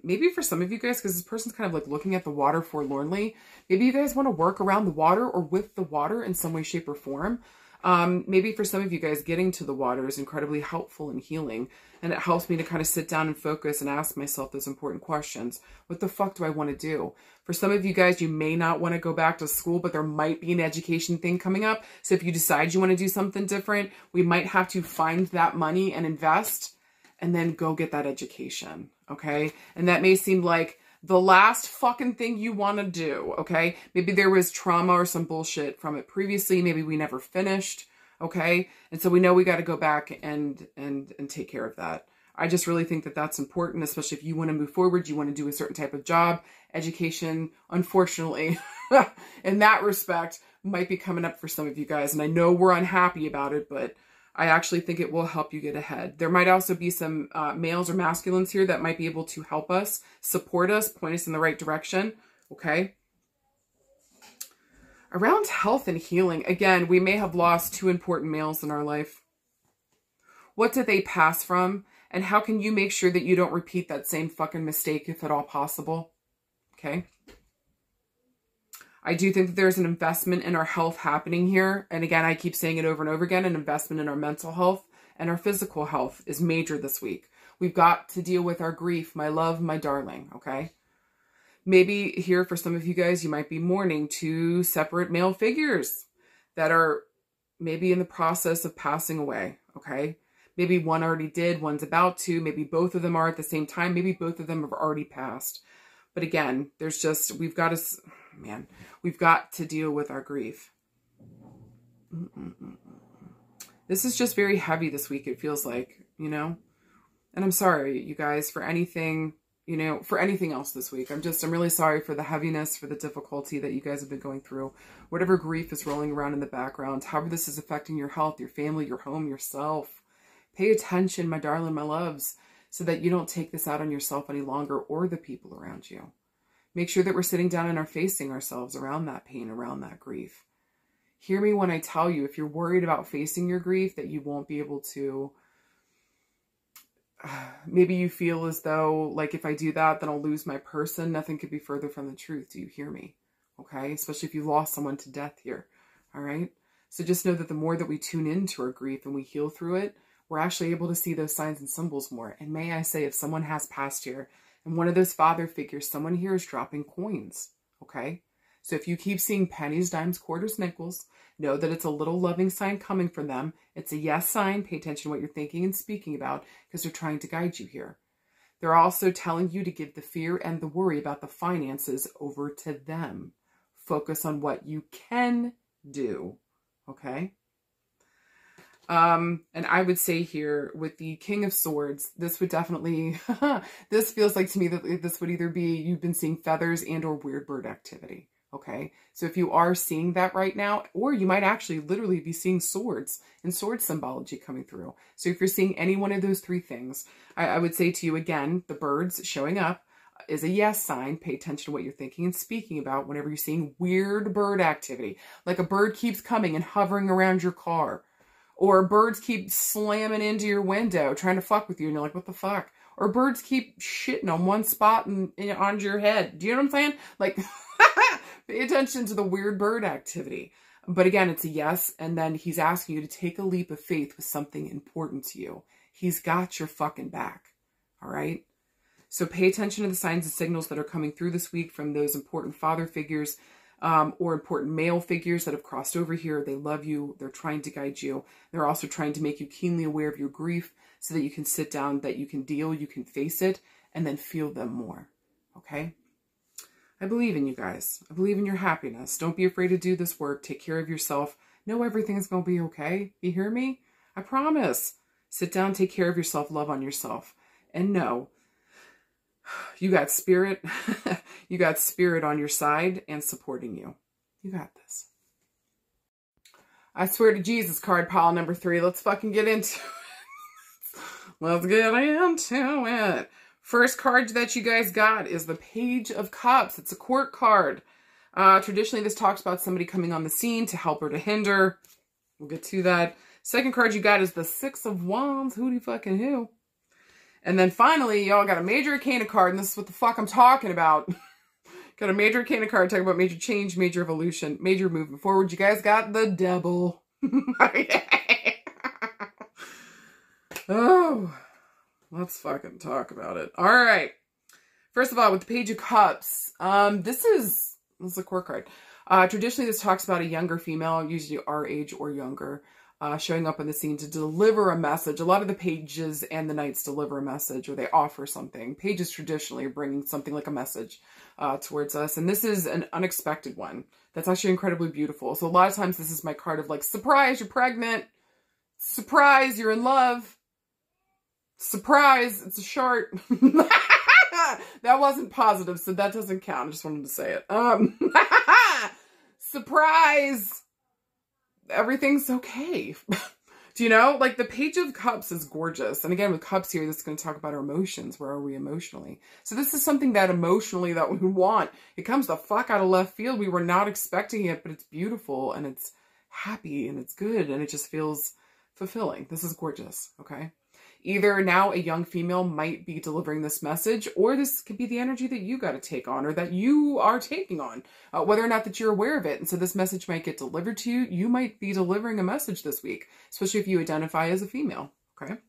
Maybe for some of you guys, because this person's kind of like looking at the water forlornly. Maybe you guys want to work around the water or with the water in some way, shape, or form. Maybe for some of you guys, getting to the water is incredibly helpful and healing. And it helps me to kind of sit down and focus and ask myself those important questions. What the fuck do I want to do? For some of you guys, you may not want to go back to school, but there might be an education thing coming up. So if you decide you want to do something different, we might have to find that money and invest and then go get that education. Okay. And that may seem like the last fucking thing you want to do. Okay. Maybe there was trauma or some bullshit from it previously. Maybe we never finished. Okay. And so we know we got to go back and take care of that. I just really think that that's important, especially if you want to move forward, you want to do a certain type of job. Education, unfortunately, in that respect, might be coming up for some of you guys. And I know we're unhappy about it, but I actually think it will help you get ahead. There might also be some males or masculines here that might be able to help us, support us, point us in the right direction. Okay. Around health and healing, again, we may have lost 2 important males in our life. What did they pass from? And how can you make sure that you don't repeat that same fucking mistake if at all possible? Okay. I do think that there's an investment in our health happening here. And again, I keep saying it over and over again, an investment in our mental health and our physical health is major this week. We've got to deal with our grief, my love, my darling, okay? Maybe here for some of you guys, you might be mourning 2 separate male figures that are maybe in the process of passing away, okay? Maybe one already did, one's about to, maybe both of them are at the same time, maybe both of them have already passed. But again, there's just, we've got to deal with our grief. This is just very heavy this week, it feels like, you know? And I'm sorry, you guys, for anything, you know, for anything else this week. I'm really sorry for the heaviness, for the difficulty that you guys have been going through. Whatever grief is rolling around in the background, however this is affecting your health, your family, your home, yourself. Pay attention, my darling, my loves, so that you don't take this out on yourself any longer or the people around you. Make sure that we're sitting down and are facing ourselves around that pain, around that grief. Hear me when I tell you, if you're worried about facing your grief, that you won't be able to, maybe you feel as though, like, if I do that, then I'll lose my person. Nothing could be further from the truth. Do you hear me? Okay? Especially if you lost someone to death here. All right? So just know that the more that we tune into our grief and we heal through it, we're actually able to see those signs and symbols more. And may I say, if someone has passed here, and one of those father figures, someone here is dropping coins, okay? So if you keep seeing pennies, dimes, quarters, nickels, know that it's a little loving sign coming from them. It's a yes sign. Pay attention to what you're thinking and speaking about because they're trying to guide you here. They're also telling you to give the fear and the worry about the finances over to them. Focus on what you can do, okay? And I would say here with the King of Swords, this would definitely, this feels like to me that this would either be, you've been seeing feathers and or weird bird activity. Okay, so if you are seeing that right now, or you might actually literally be seeing swords and sword symbology coming through. So if you're seeing any one of those three things, I would say to you again, the birds showing up is a yes sign. Pay attention to what you're thinking and speaking about whenever you're seeing weird bird activity. Like a bird keeps coming and hovering around your car. Or birds keep slamming into your window trying to fuck with you and you're like, what the fuck? Or birds keep shitting on one spot and on your head. Do you know what I'm saying? Like... Pay attention to the weird bird activity. But again, it's a yes. And then he's asking you to take a leap of faith with something important to you. He's got your fucking back. All right. So pay attention to the signs and signals that are coming through this week from those important father figures or important male figures that have crossed over here. They love you. They're trying to guide you. They're also trying to make you keenly aware of your grief so that you can sit down, that you can deal, you can face it, and then feel them more. Okay. I believe in you guys. I believe in your happiness. Don't be afraid to do this work. Take care of yourself. Know everything's going to be okay. You hear me? I promise. Sit down, take care of yourself, love on yourself. And know, you got spirit. You got spirit on your side and supporting you. You got this. I swear to Jesus, card pile number 3. Let's fucking get into it. Let's get into it. First card that you guys got is the Page of Cups. It's a court card. Traditionally, this talks about somebody coming on the scene to help or to hinder. We'll get to that. Second card you got is the Six of Wands. Who do you fucking who? And then finally, y'all got a Major Arcana card, and this is what the fuck I'm talking about. Got a Major Arcana card talking about major change, major evolution, major movement forward. You guys got the Devil. Oh... Let's fucking talk about it. All right. First of all, with the Page of Cups, this is a court card. Traditionally, this talks about a younger female, usually our age or younger, showing up on the scene to deliver a message. A lot of the pages and the knights deliver a message or they offer something. Pages traditionally are bringing something like a message towards us. And this is an unexpected one. That's actually incredibly beautiful. So a lot of times this is my card of like, surprise, you're pregnant. Surprise, you're in love. Surprise, it's a shark. That wasn't positive, so that doesn't count. I just wanted to say it. Surprise! Everything's okay. Do you know? Like, the Page of Cups is gorgeous. And again, with cups here, this is going to talk about our emotions. Where are we emotionally? So this is something that emotionally that we want. It comes the fuck out of left field. We were not expecting it, but it's beautiful, and it's happy, and it's good, and it just feels fulfilling. This is gorgeous, okay? Either now a young female might be delivering this message, or this could be the energy that you got to take on or that you are taking on, whether or not that you're aware of it. And so this message might get delivered to you. You might be delivering a message this week, especially if you identify as a female. Okay.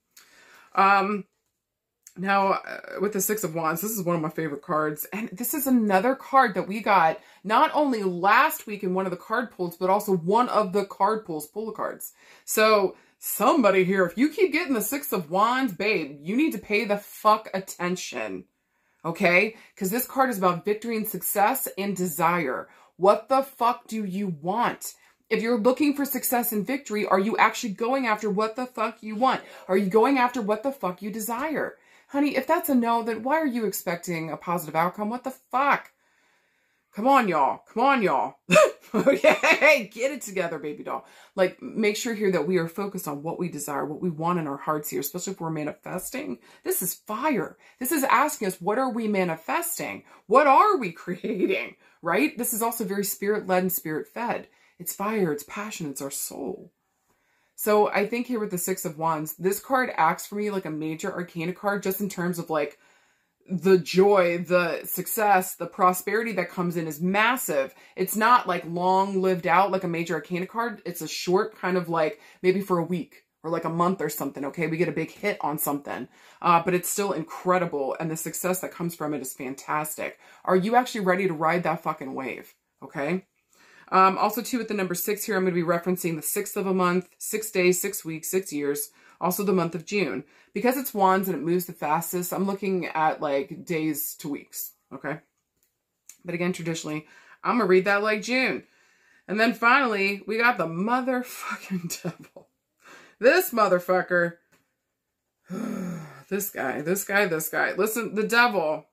Now, with the Six of Wands, this is one of my favorite cards. And this is another card that we got not only last week in one of the card pulls, but also one of the card pulls, pull the cards. So somebody here, if you keep getting the Six of Wands, babe, you need to pay the fuck attention. Okay? Because this card is about victory and success and desire. What the fuck do you want? If you're looking for success and victory, are you actually going after what the fuck you want? Are you going after what the fuck you desire? Honey, if that's a no, then why are you expecting a positive outcome? What the fuck? Come on, y'all. Come on, y'all. Okay, get it together, baby doll. Like, make sure here that we are focused on what we desire, what we want in our hearts here, especially if we're manifesting. This is fire. This is asking us, what are we manifesting? What are we creating, right? This is also very spirit-led and spirit-fed. It's fire, it's passion, it's our soul. So I think here with the Six of Wands, this card acts for me like a major arcana card, just in terms of like, the joy, the success, the prosperity that comes in is massive. It's not like long lived out like a major arcana card. It's a short kind of like maybe for a week or like a month or something. Okay, we get a big hit on something, but it's still incredible. And the success that comes from it is fantastic. Are you actually ready to ride that fucking wave? Okay. Also too, with the number 6 here, I'm going to be referencing the 6th of a month, 6 days, 6 weeks, 6 years. Also the month of June. Because it's wands and it moves the fastest, I'm looking at like days to weeks, okay? But again, traditionally, I'm going to read that like June. And then finally, we got the motherfucking devil. This motherfucker. This guy. Listen, the devil.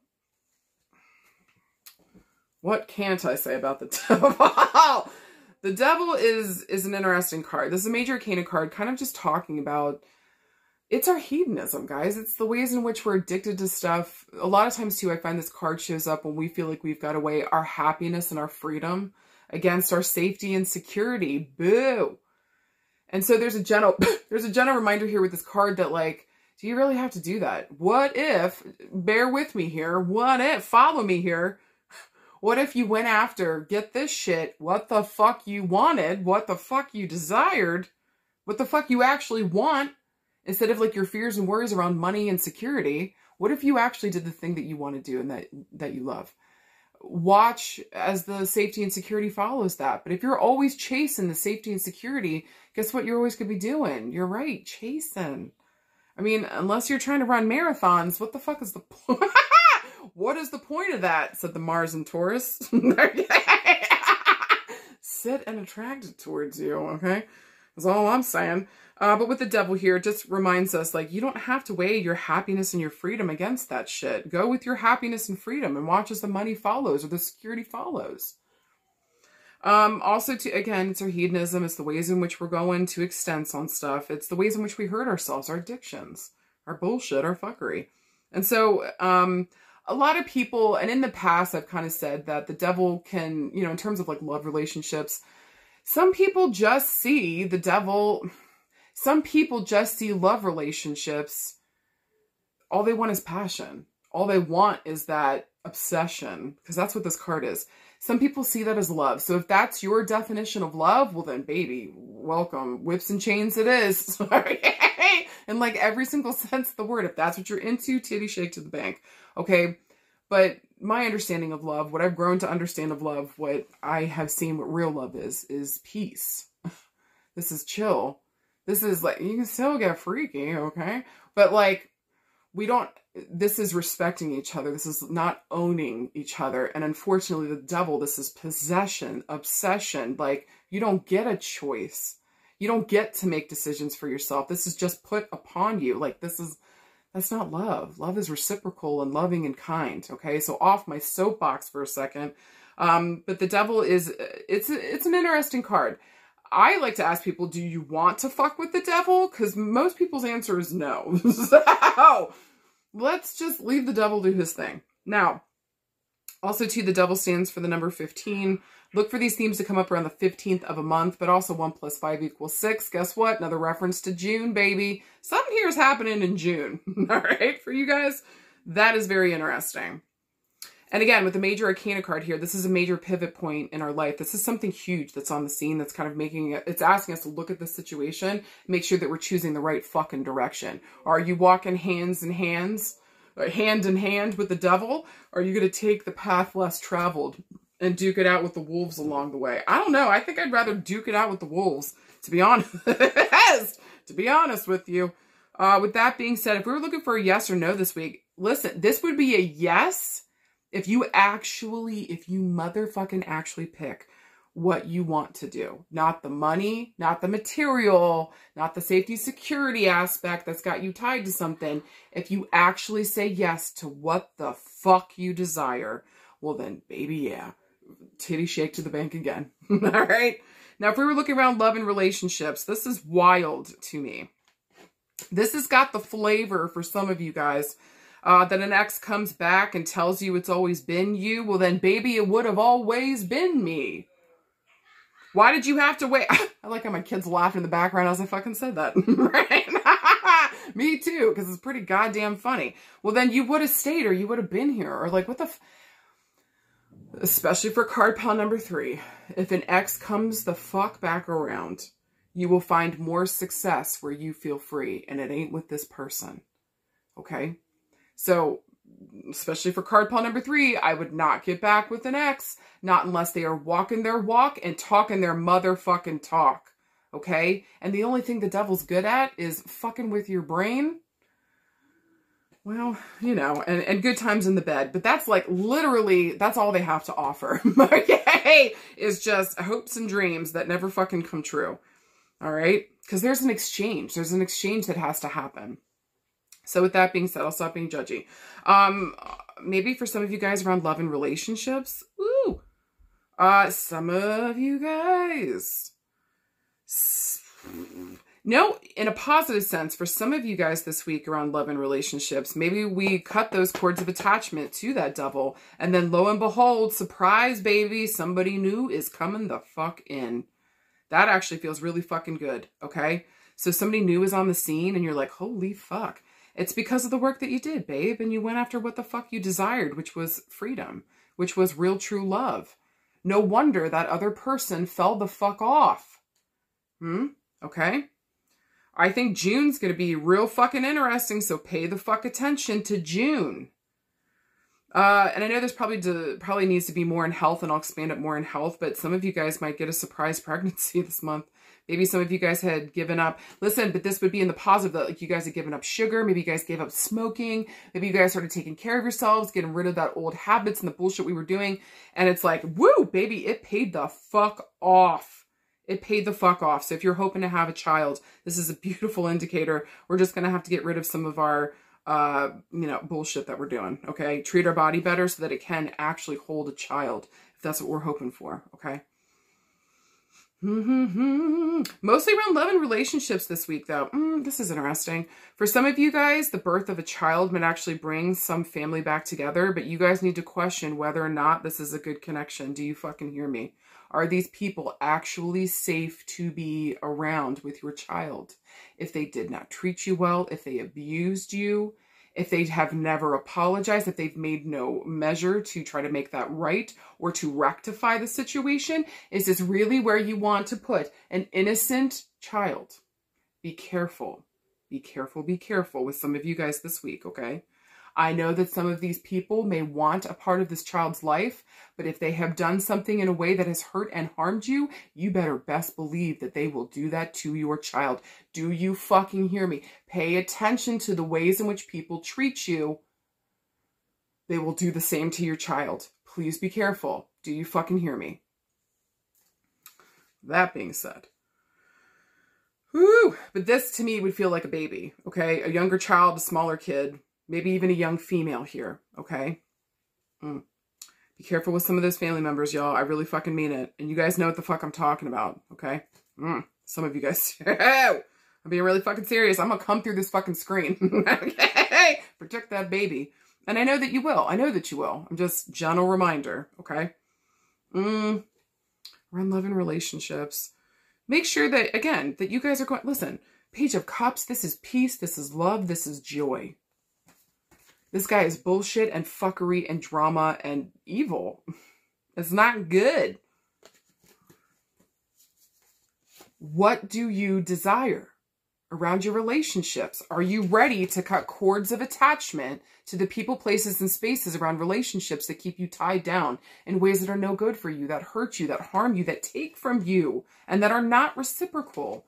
What can't I say about the devil? The devil is an interesting card. This is a major arcana card, kind of just talking about, it's our hedonism, guys. It's the ways in which we're addicted to stuff. A lot of times, too, I find this card shows up when we feel like we've got to weigh our happiness and our freedom against our safety and security. Boo! And so there's a gentle reminder here with this card that, like, do you really have to do that? What if, bear with me here, what if, follow me here, what if you went after, get this shit, what the fuck you wanted, what the fuck you desired, what the fuck you actually want, instead of like your fears and worries around money and security? What if you actually did the thing that you want to do and that you love? Watch as the safety and security follows that. But if you're always chasing the safety and security, guess what you're always going to be doing? You're right, chasing. I mean, unless you're trying to run marathons, what the fuck is the point? What is the point of that? Said the Mars and Taurus. Sit and attracted towards you, okay? That's all I'm saying. But with the devil here, it just reminds us, like, you don't have to weigh your happiness and your freedom against that shit. Go with your happiness and freedom and watch as the money follows or the security follows. Also, again, it's our hedonism. It's the ways in which we're going to extents on stuff. It's the ways in which we hurt ourselves, our addictions, our bullshit, our fuckery. And so, a lot of people, and in the past, I've kind of said that the devil can, you know, in terms of like love relationships, some people just see the devil, some people just see love relationships. All they want is passion. All they want is that obsession, because that's what this card is. Some people see that as love. So if that's your definition of love, well then, baby, welcome. Whips and chains it is. Sorry. In like every single sense of the word. If that's what you're into, titty shake to the bank. Okay. But my understanding of love, what I've grown to understand of love, what I have seen what real love is peace. This is chill. This is like, you can still get freaky, okay? But like, this is respecting each other. This is not owning each other. And unfortunately, the devil, this is possession, obsession. Like, you don't get a choice. You don't get to make decisions for yourself. This is just put upon you. Like, that's not love. Love is reciprocal and loving and kind. Okay. So off my soapbox for a second. But the devil is, it's an interesting card. I like to ask people, do you want to fuck with the devil? Because most people's answer is no. So let's just leave the devil do his thing. Now, also too, the devil stands for the number 15. Look for these themes to come up around the 15th of a month, but also 1 + 5 = 6. Guess what? Another reference to June, baby. Something here is happening in June. All right, for you guys. That is very interesting. And again, with the major arcana card here, this is a major pivot point in our life. This is something huge that's on the scene that's kind of making it, it's asking us to look at the situation, make sure that we're choosing the right fucking direction. Are you walking hand in hand with the devil? Or are you going to take the path less traveled and duke it out with the wolves along the way? I don't know. I think I'd rather duke it out with the wolves, to be honest. To be honest with you. With that being said, if we were looking for a yes or no this week, listen, this would be a yes if you motherfucking actually pick what you want to do. Not the money, not the material, not the safety security aspect that's got you tied to something. If you actually say yes to what the fuck you desire, well then, baby, yeah. Titty shake to the bank again. All right? Now, if we were looking around love and relationships, this is wild to me. This has got the flavor for some of you guys. That an ex comes back and tells you it's always been you, well then, baby, it would have always been me. Why did you have to wait? I like how my kids laughed in the background as I fucking said that. Right? Me too, because it's pretty goddamn funny. Well then, you would have stayed, or you would have been here, or like, what the especially for card pile number 3. If an ex comes the fuck back around, you will find more success where you feel free, and it ain't with this person. Okay? So, especially for card pile number 3, I would not get back with an ex, not unless they are walking their walk and talking their motherfucking talk, okay? And the only thing the devil's good at is fucking with your brain. Well, you know, and good times in the bed, but that's like literally, that's all they have to offer, okay? Is just hopes and dreams that never fucking come true, all right? Because there's an exchange that has to happen. So with that being said, I'll stop being judgy. maybe for some of you guys around love and relationships. Ooh. Some of you guys. No, in a positive sense, for some of you guys this week around love and relationships, maybe we cut those cords of attachment to that devil. And then lo and behold, surprise, baby, somebody new is coming the fuck in. That actually feels really fucking good, okay? So somebody new is on the scene and you're like, holy fuck. It's because of the work that you did, babe. And you went after what the fuck you desired, which was freedom, which was real true love. No wonder that other person fell the fuck off. Okay? I think June's going to be real fucking interesting, so pay the fuck attention to June. And I know there's probably needs to be more in health, and I'll expand it more in health, but some of you guys might get a surprise pregnancy this month. Maybe some of you guys had given up. Listen, but this would be in the positive, that like you guys had given up sugar. Maybe you guys gave up smoking. Maybe you guys started taking care of yourselves, getting rid of that old habits and the bullshit we were doing. And it's like, woo, baby, it paid the fuck off. It paid the fuck off. So if you're hoping to have a child, this is a beautiful indicator. We're just going to have to get rid of some of our, bullshit that we're doing. Okay. Treat our body better so that it can actually hold a child, if that's what we're hoping for. Okay. Mostly around love and relationships this week, though. This is interesting. For some of you guys, the birth of a child might actually bring some family back together, but you guys need to question whether or not this is a good connection. Do you fucking hear me? Are these people actually safe to be around with your child? If they did not treat you well, if they abused you, if they have never apologized, if they've made no measure to try to make that right or to rectify the situation, is this really where you want to put an innocent child? Be careful. Be careful, be careful with some of you guys this week, okay? I know that some of these people may want a part of this child's life, but if they have done something in a way that has hurt and harmed you, you better best believe that they will do that to your child. Do you fucking hear me? Pay attention to the ways in which people treat you. They will do the same to your child. Please be careful. Do you fucking hear me? That being said, whew, but this to me would feel like a baby, okay? A younger child, a smaller kid. Maybe even a young female here, okay? Be careful with some of those family members, y'all. I really fucking mean it. And you guys know what the fuck I'm talking about, okay? Some of you guys, I'm being really fucking serious. I'm gonna come through this fucking screen, okay? Protect that baby. And I know that you will. I know that you will. I'm just gentle reminder, okay? Around love and relationships. Make sure that, again, that you guys are going, listen, Page of Cups, this is peace, this is love, this is joy. This guy is bullshit and fuckery and drama and evil. It's not good. What do you desire around your relationships? Are you ready to cut cords of attachment to the people, places, and spaces around relationships that keep you tied down in ways that are no good for you, that hurt you, that harm you, that take from you, and that are not reciprocal?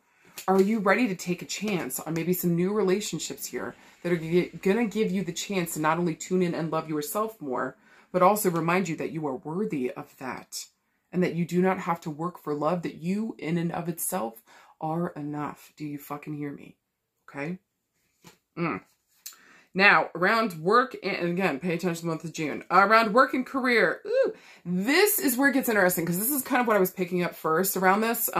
Are you ready to take a chance on maybe some new relationships here that are going to give you the chance to not only tune in and love yourself more, but also remind you that you are worthy of that and that you do not have to work for love, that you in and of itself are enough. Do you fucking hear me? Okay? Now, around work, and again, pay attention to the month of June. Around work and career. Ooh, this is where it gets interesting because this is kind of what I was picking up first around this.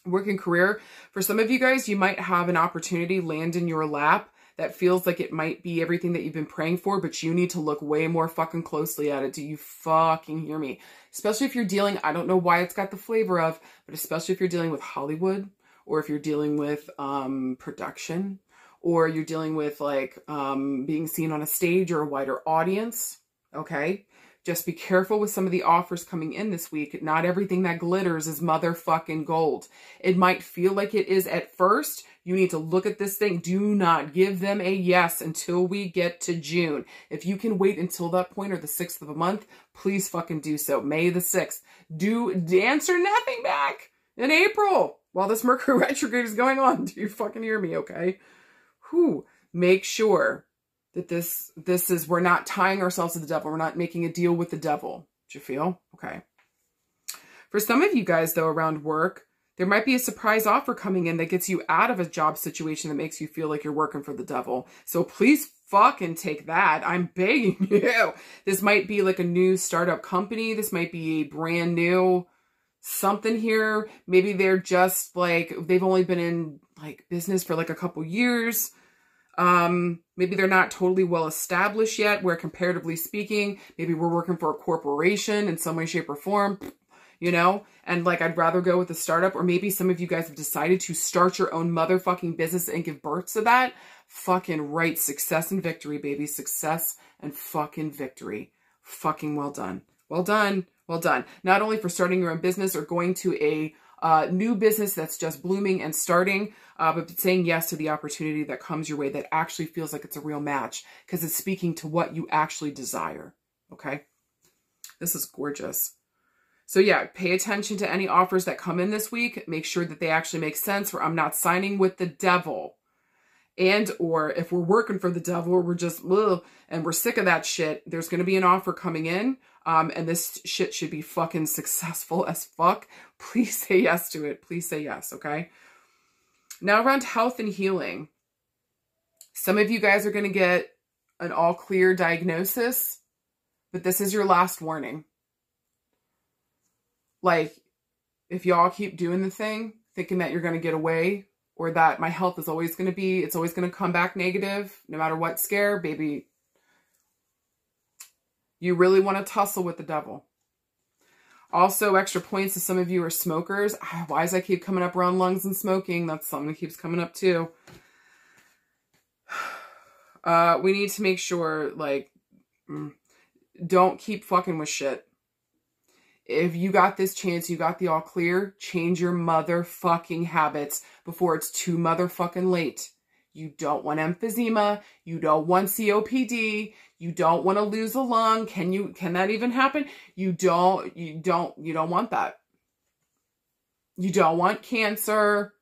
Work and career. For some of you guys, you might have an opportunity land in your lap that feels like it might be everything that you've been praying for, but you need to look way more fucking closely at it. Do you fucking hear me? Especially if you're dealing, I don't know why it's got the flavor of, but especially if you're dealing with Hollywood, or if you're dealing with production, or you're dealing with like being seen on a stage or a wider audience, okay? Just be careful with some of the offers coming in this week. Not everything that glitters is motherfucking gold. It might feel like it is at first. You need to look at this thing. Do not give them a yes until we get to June. If you can wait until that point or the 6th of a month, please fucking do so. May the 6th. Answer nothing back in April while this Mercury retrograde is going on. Do you fucking hear me, okay? Whew. Make sure that this is, we're not tying ourselves to the devil. We're not making a deal with the devil. Do you feel? Okay. For some of you guys, though, around work, There might be a surprise offer coming in that gets you out of a job situation that makes you feel like you're working for the devil. So please fucking take that. I'm begging you. This might be like a new startup company. This might be a brand new something here. Maybe they're just like, they've only been in like business for like a couple years. Maybe they're not totally well established yet, where comparatively speaking, maybe we're working for a corporation in some way, shape, or form, you know, and like, I'd rather go with a startup. Or maybe some of you guys have decided to start your own motherfucking business and give birth to that. Fucking right. Success and victory, baby. Success and fucking victory. Fucking well done. Well done. Well done. Not only for starting your own business or going to a new business that's just blooming and starting, but saying yes to the opportunity that comes your way that actually feels like it's a real match because it's speaking to what you actually desire. Okay? This is gorgeous. So yeah, pay attention to any offers that come in this week. Make sure that they actually make sense, where I'm not signing with the devil. And or if we're working for the devil, or we're just, ugh, and we're sick of that shit, there's going to be an offer coming in. And this shit should be fucking successful as fuck. Please say yes to it. Please say yes, okay? Now around health and healing. Some of you guys are going to get an all clear diagnosis, but this is your last warning. Like, if y'all keep doing the thing, thinking that you're going to get away, or that my health is always going to be, it's always going to come back negative, no matter what scare, baby, you really want to tussle with the devil. Also, extra points if some of you are smokers. Why does I keep coming up around lungs and smoking? That's something that keeps coming up too. We need to make sure, like, don't keep fucking with shit. If you got this chance, you got the all clear, change your motherfucking habits before it's too motherfucking late. You don't want emphysema. You don't want COPD. You don't want to lose a lung. Can that even happen? You don't want that. You don't want cancer.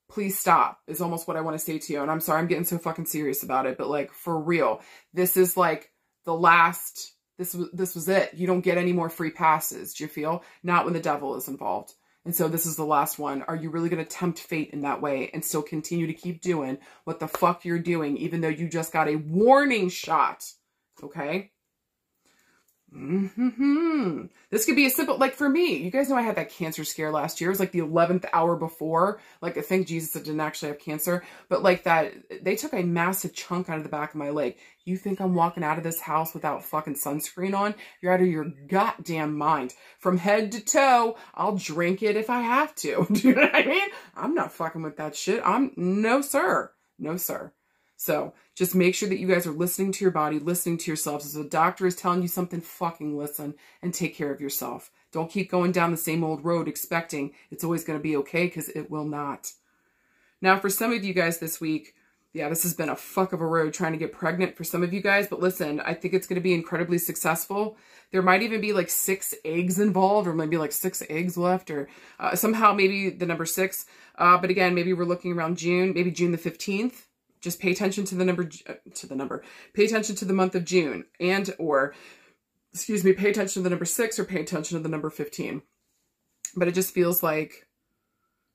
Please stop is almost what I want to say to you. And I'm sorry, I'm getting so fucking serious about it, but like, for real, this is like the last, this was it. You don't get any more free passes. Do you feel? Not when the devil is involved. And so this is the last one. Are you really going to tempt fate in that way and still continue to keep doing what the fuck you're doing, even though you just got a warning shot? Okay. This could be a simple, like for me, you guys know I had that cancer scare last year. It was like the 11th hour before. Like, I think Jesus didn't actually have cancer, but like that, they took a massive chunk out of the back of my leg. You think I'm walking out of this house without fucking sunscreen on? You're out of your goddamn mind. From head to toe, I'll drink it if I have to. Do you know what I mean? I'm not fucking with that shit. No, sir. No, sir. So just make sure that you guys are listening to your body, listening to yourselves. As a doctor is telling you something, fucking listen and take care of yourself. Don't keep going down the same old road expecting it's always going to be okay, because it will not. Now, for some of you guys this week, yeah, this has been a fuck of a road trying to get pregnant for some of you guys. But listen, I think it's going to be incredibly successful. There might even be like 6 eggs involved, or maybe like 6 eggs left, or somehow maybe the number 6. But again, maybe we're looking around June, maybe June the 15th. Just pay attention to the number, pay attention to the month of June, and, or, excuse me, pay attention to the number 6 or pay attention to the number 15. But it just feels like,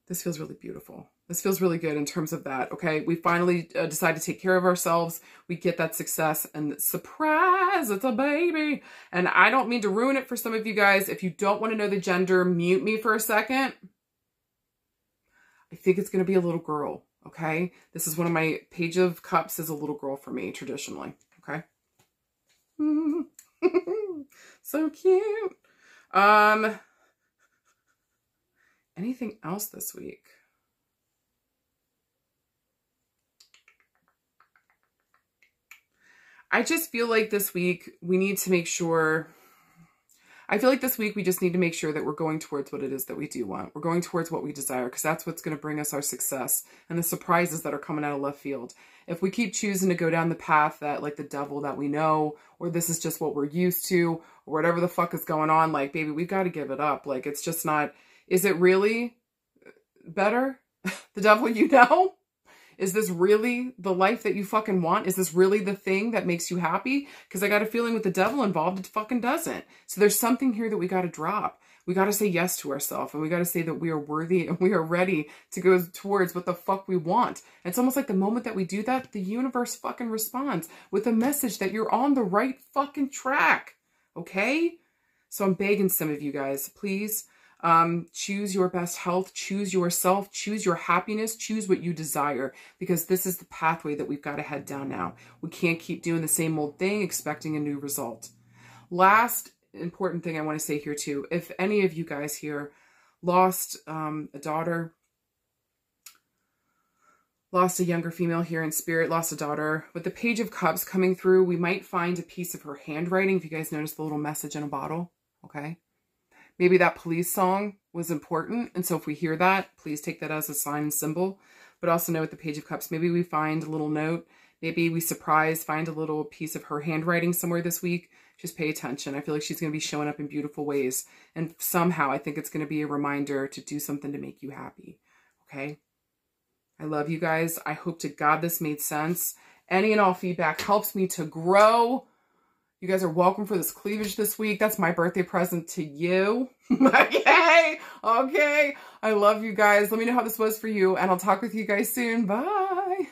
this feels really beautiful. This feels really good in terms of that. Okay. We finally decide to take care of ourselves. We get that success, and surprise, it's a baby. And I don't mean to ruin it for some of you guys. If you don't want to know the gender, mute me for a second. I think it's going to be a little girl. Okay, this is one of my Page of Cups is a little girl for me traditionally. Okay, so cute. Anything else this week? I just feel like this week we need to make sure. I feel like this week we just need to make sure that we're going towards what it is that we do want. We're going towards what we desire, because that's what's going to bring us our success and the surprises that are coming out of left field. If we keep choosing to go down the path that, like, the devil that we know, or this is just what we're used to, or whatever the fuck is going on, like, baby, we got to give it up. Like, it's just not, is it really better? The devil you know? Is this really the life that you fucking want? Is this really the thing that makes you happy? Because I got a feeling with the devil involved, it fucking doesn't. So there's something here that we got to drop. We got to say yes to ourselves, and we got to say that we are worthy and we are ready to go towards what the fuck we want. It's almost like the moment that we do that, the universe fucking responds with a message that you're on the right fucking track. Okay? So I'm begging some of you guys, please, choose your best health, choose yourself, choose your happiness, choose what you desire, because this is the pathway that we've got to head down now. We can't keep doing the same old thing expecting a new result. Last important thing I want to say here too, if any of you guys here lost a daughter, lost a younger female here in spirit, lost a daughter, with the Page of Cups coming through, we might find a piece of her handwriting. If you guys notice the little message in a bottle, okay? Maybe that police song was important, and so if we hear that, please take that as a sign and symbol. But also know with the Page of Cups, maybe we find a little note, maybe we find a little piece of her handwriting somewhere this week. Just pay attention. I feel like she's going to be showing up in beautiful ways. And somehow I think it's going to be a reminder to do something to make you happy. Okay? I love you guys. I hope to God this made sense. Any and all feedback helps me to grow. You guys are welcome for this cleavage this week. That's my birthday present to you. Okay? Okay. I love you guys. Let me know how this was for you. And I'll talk with you guys soon. Bye.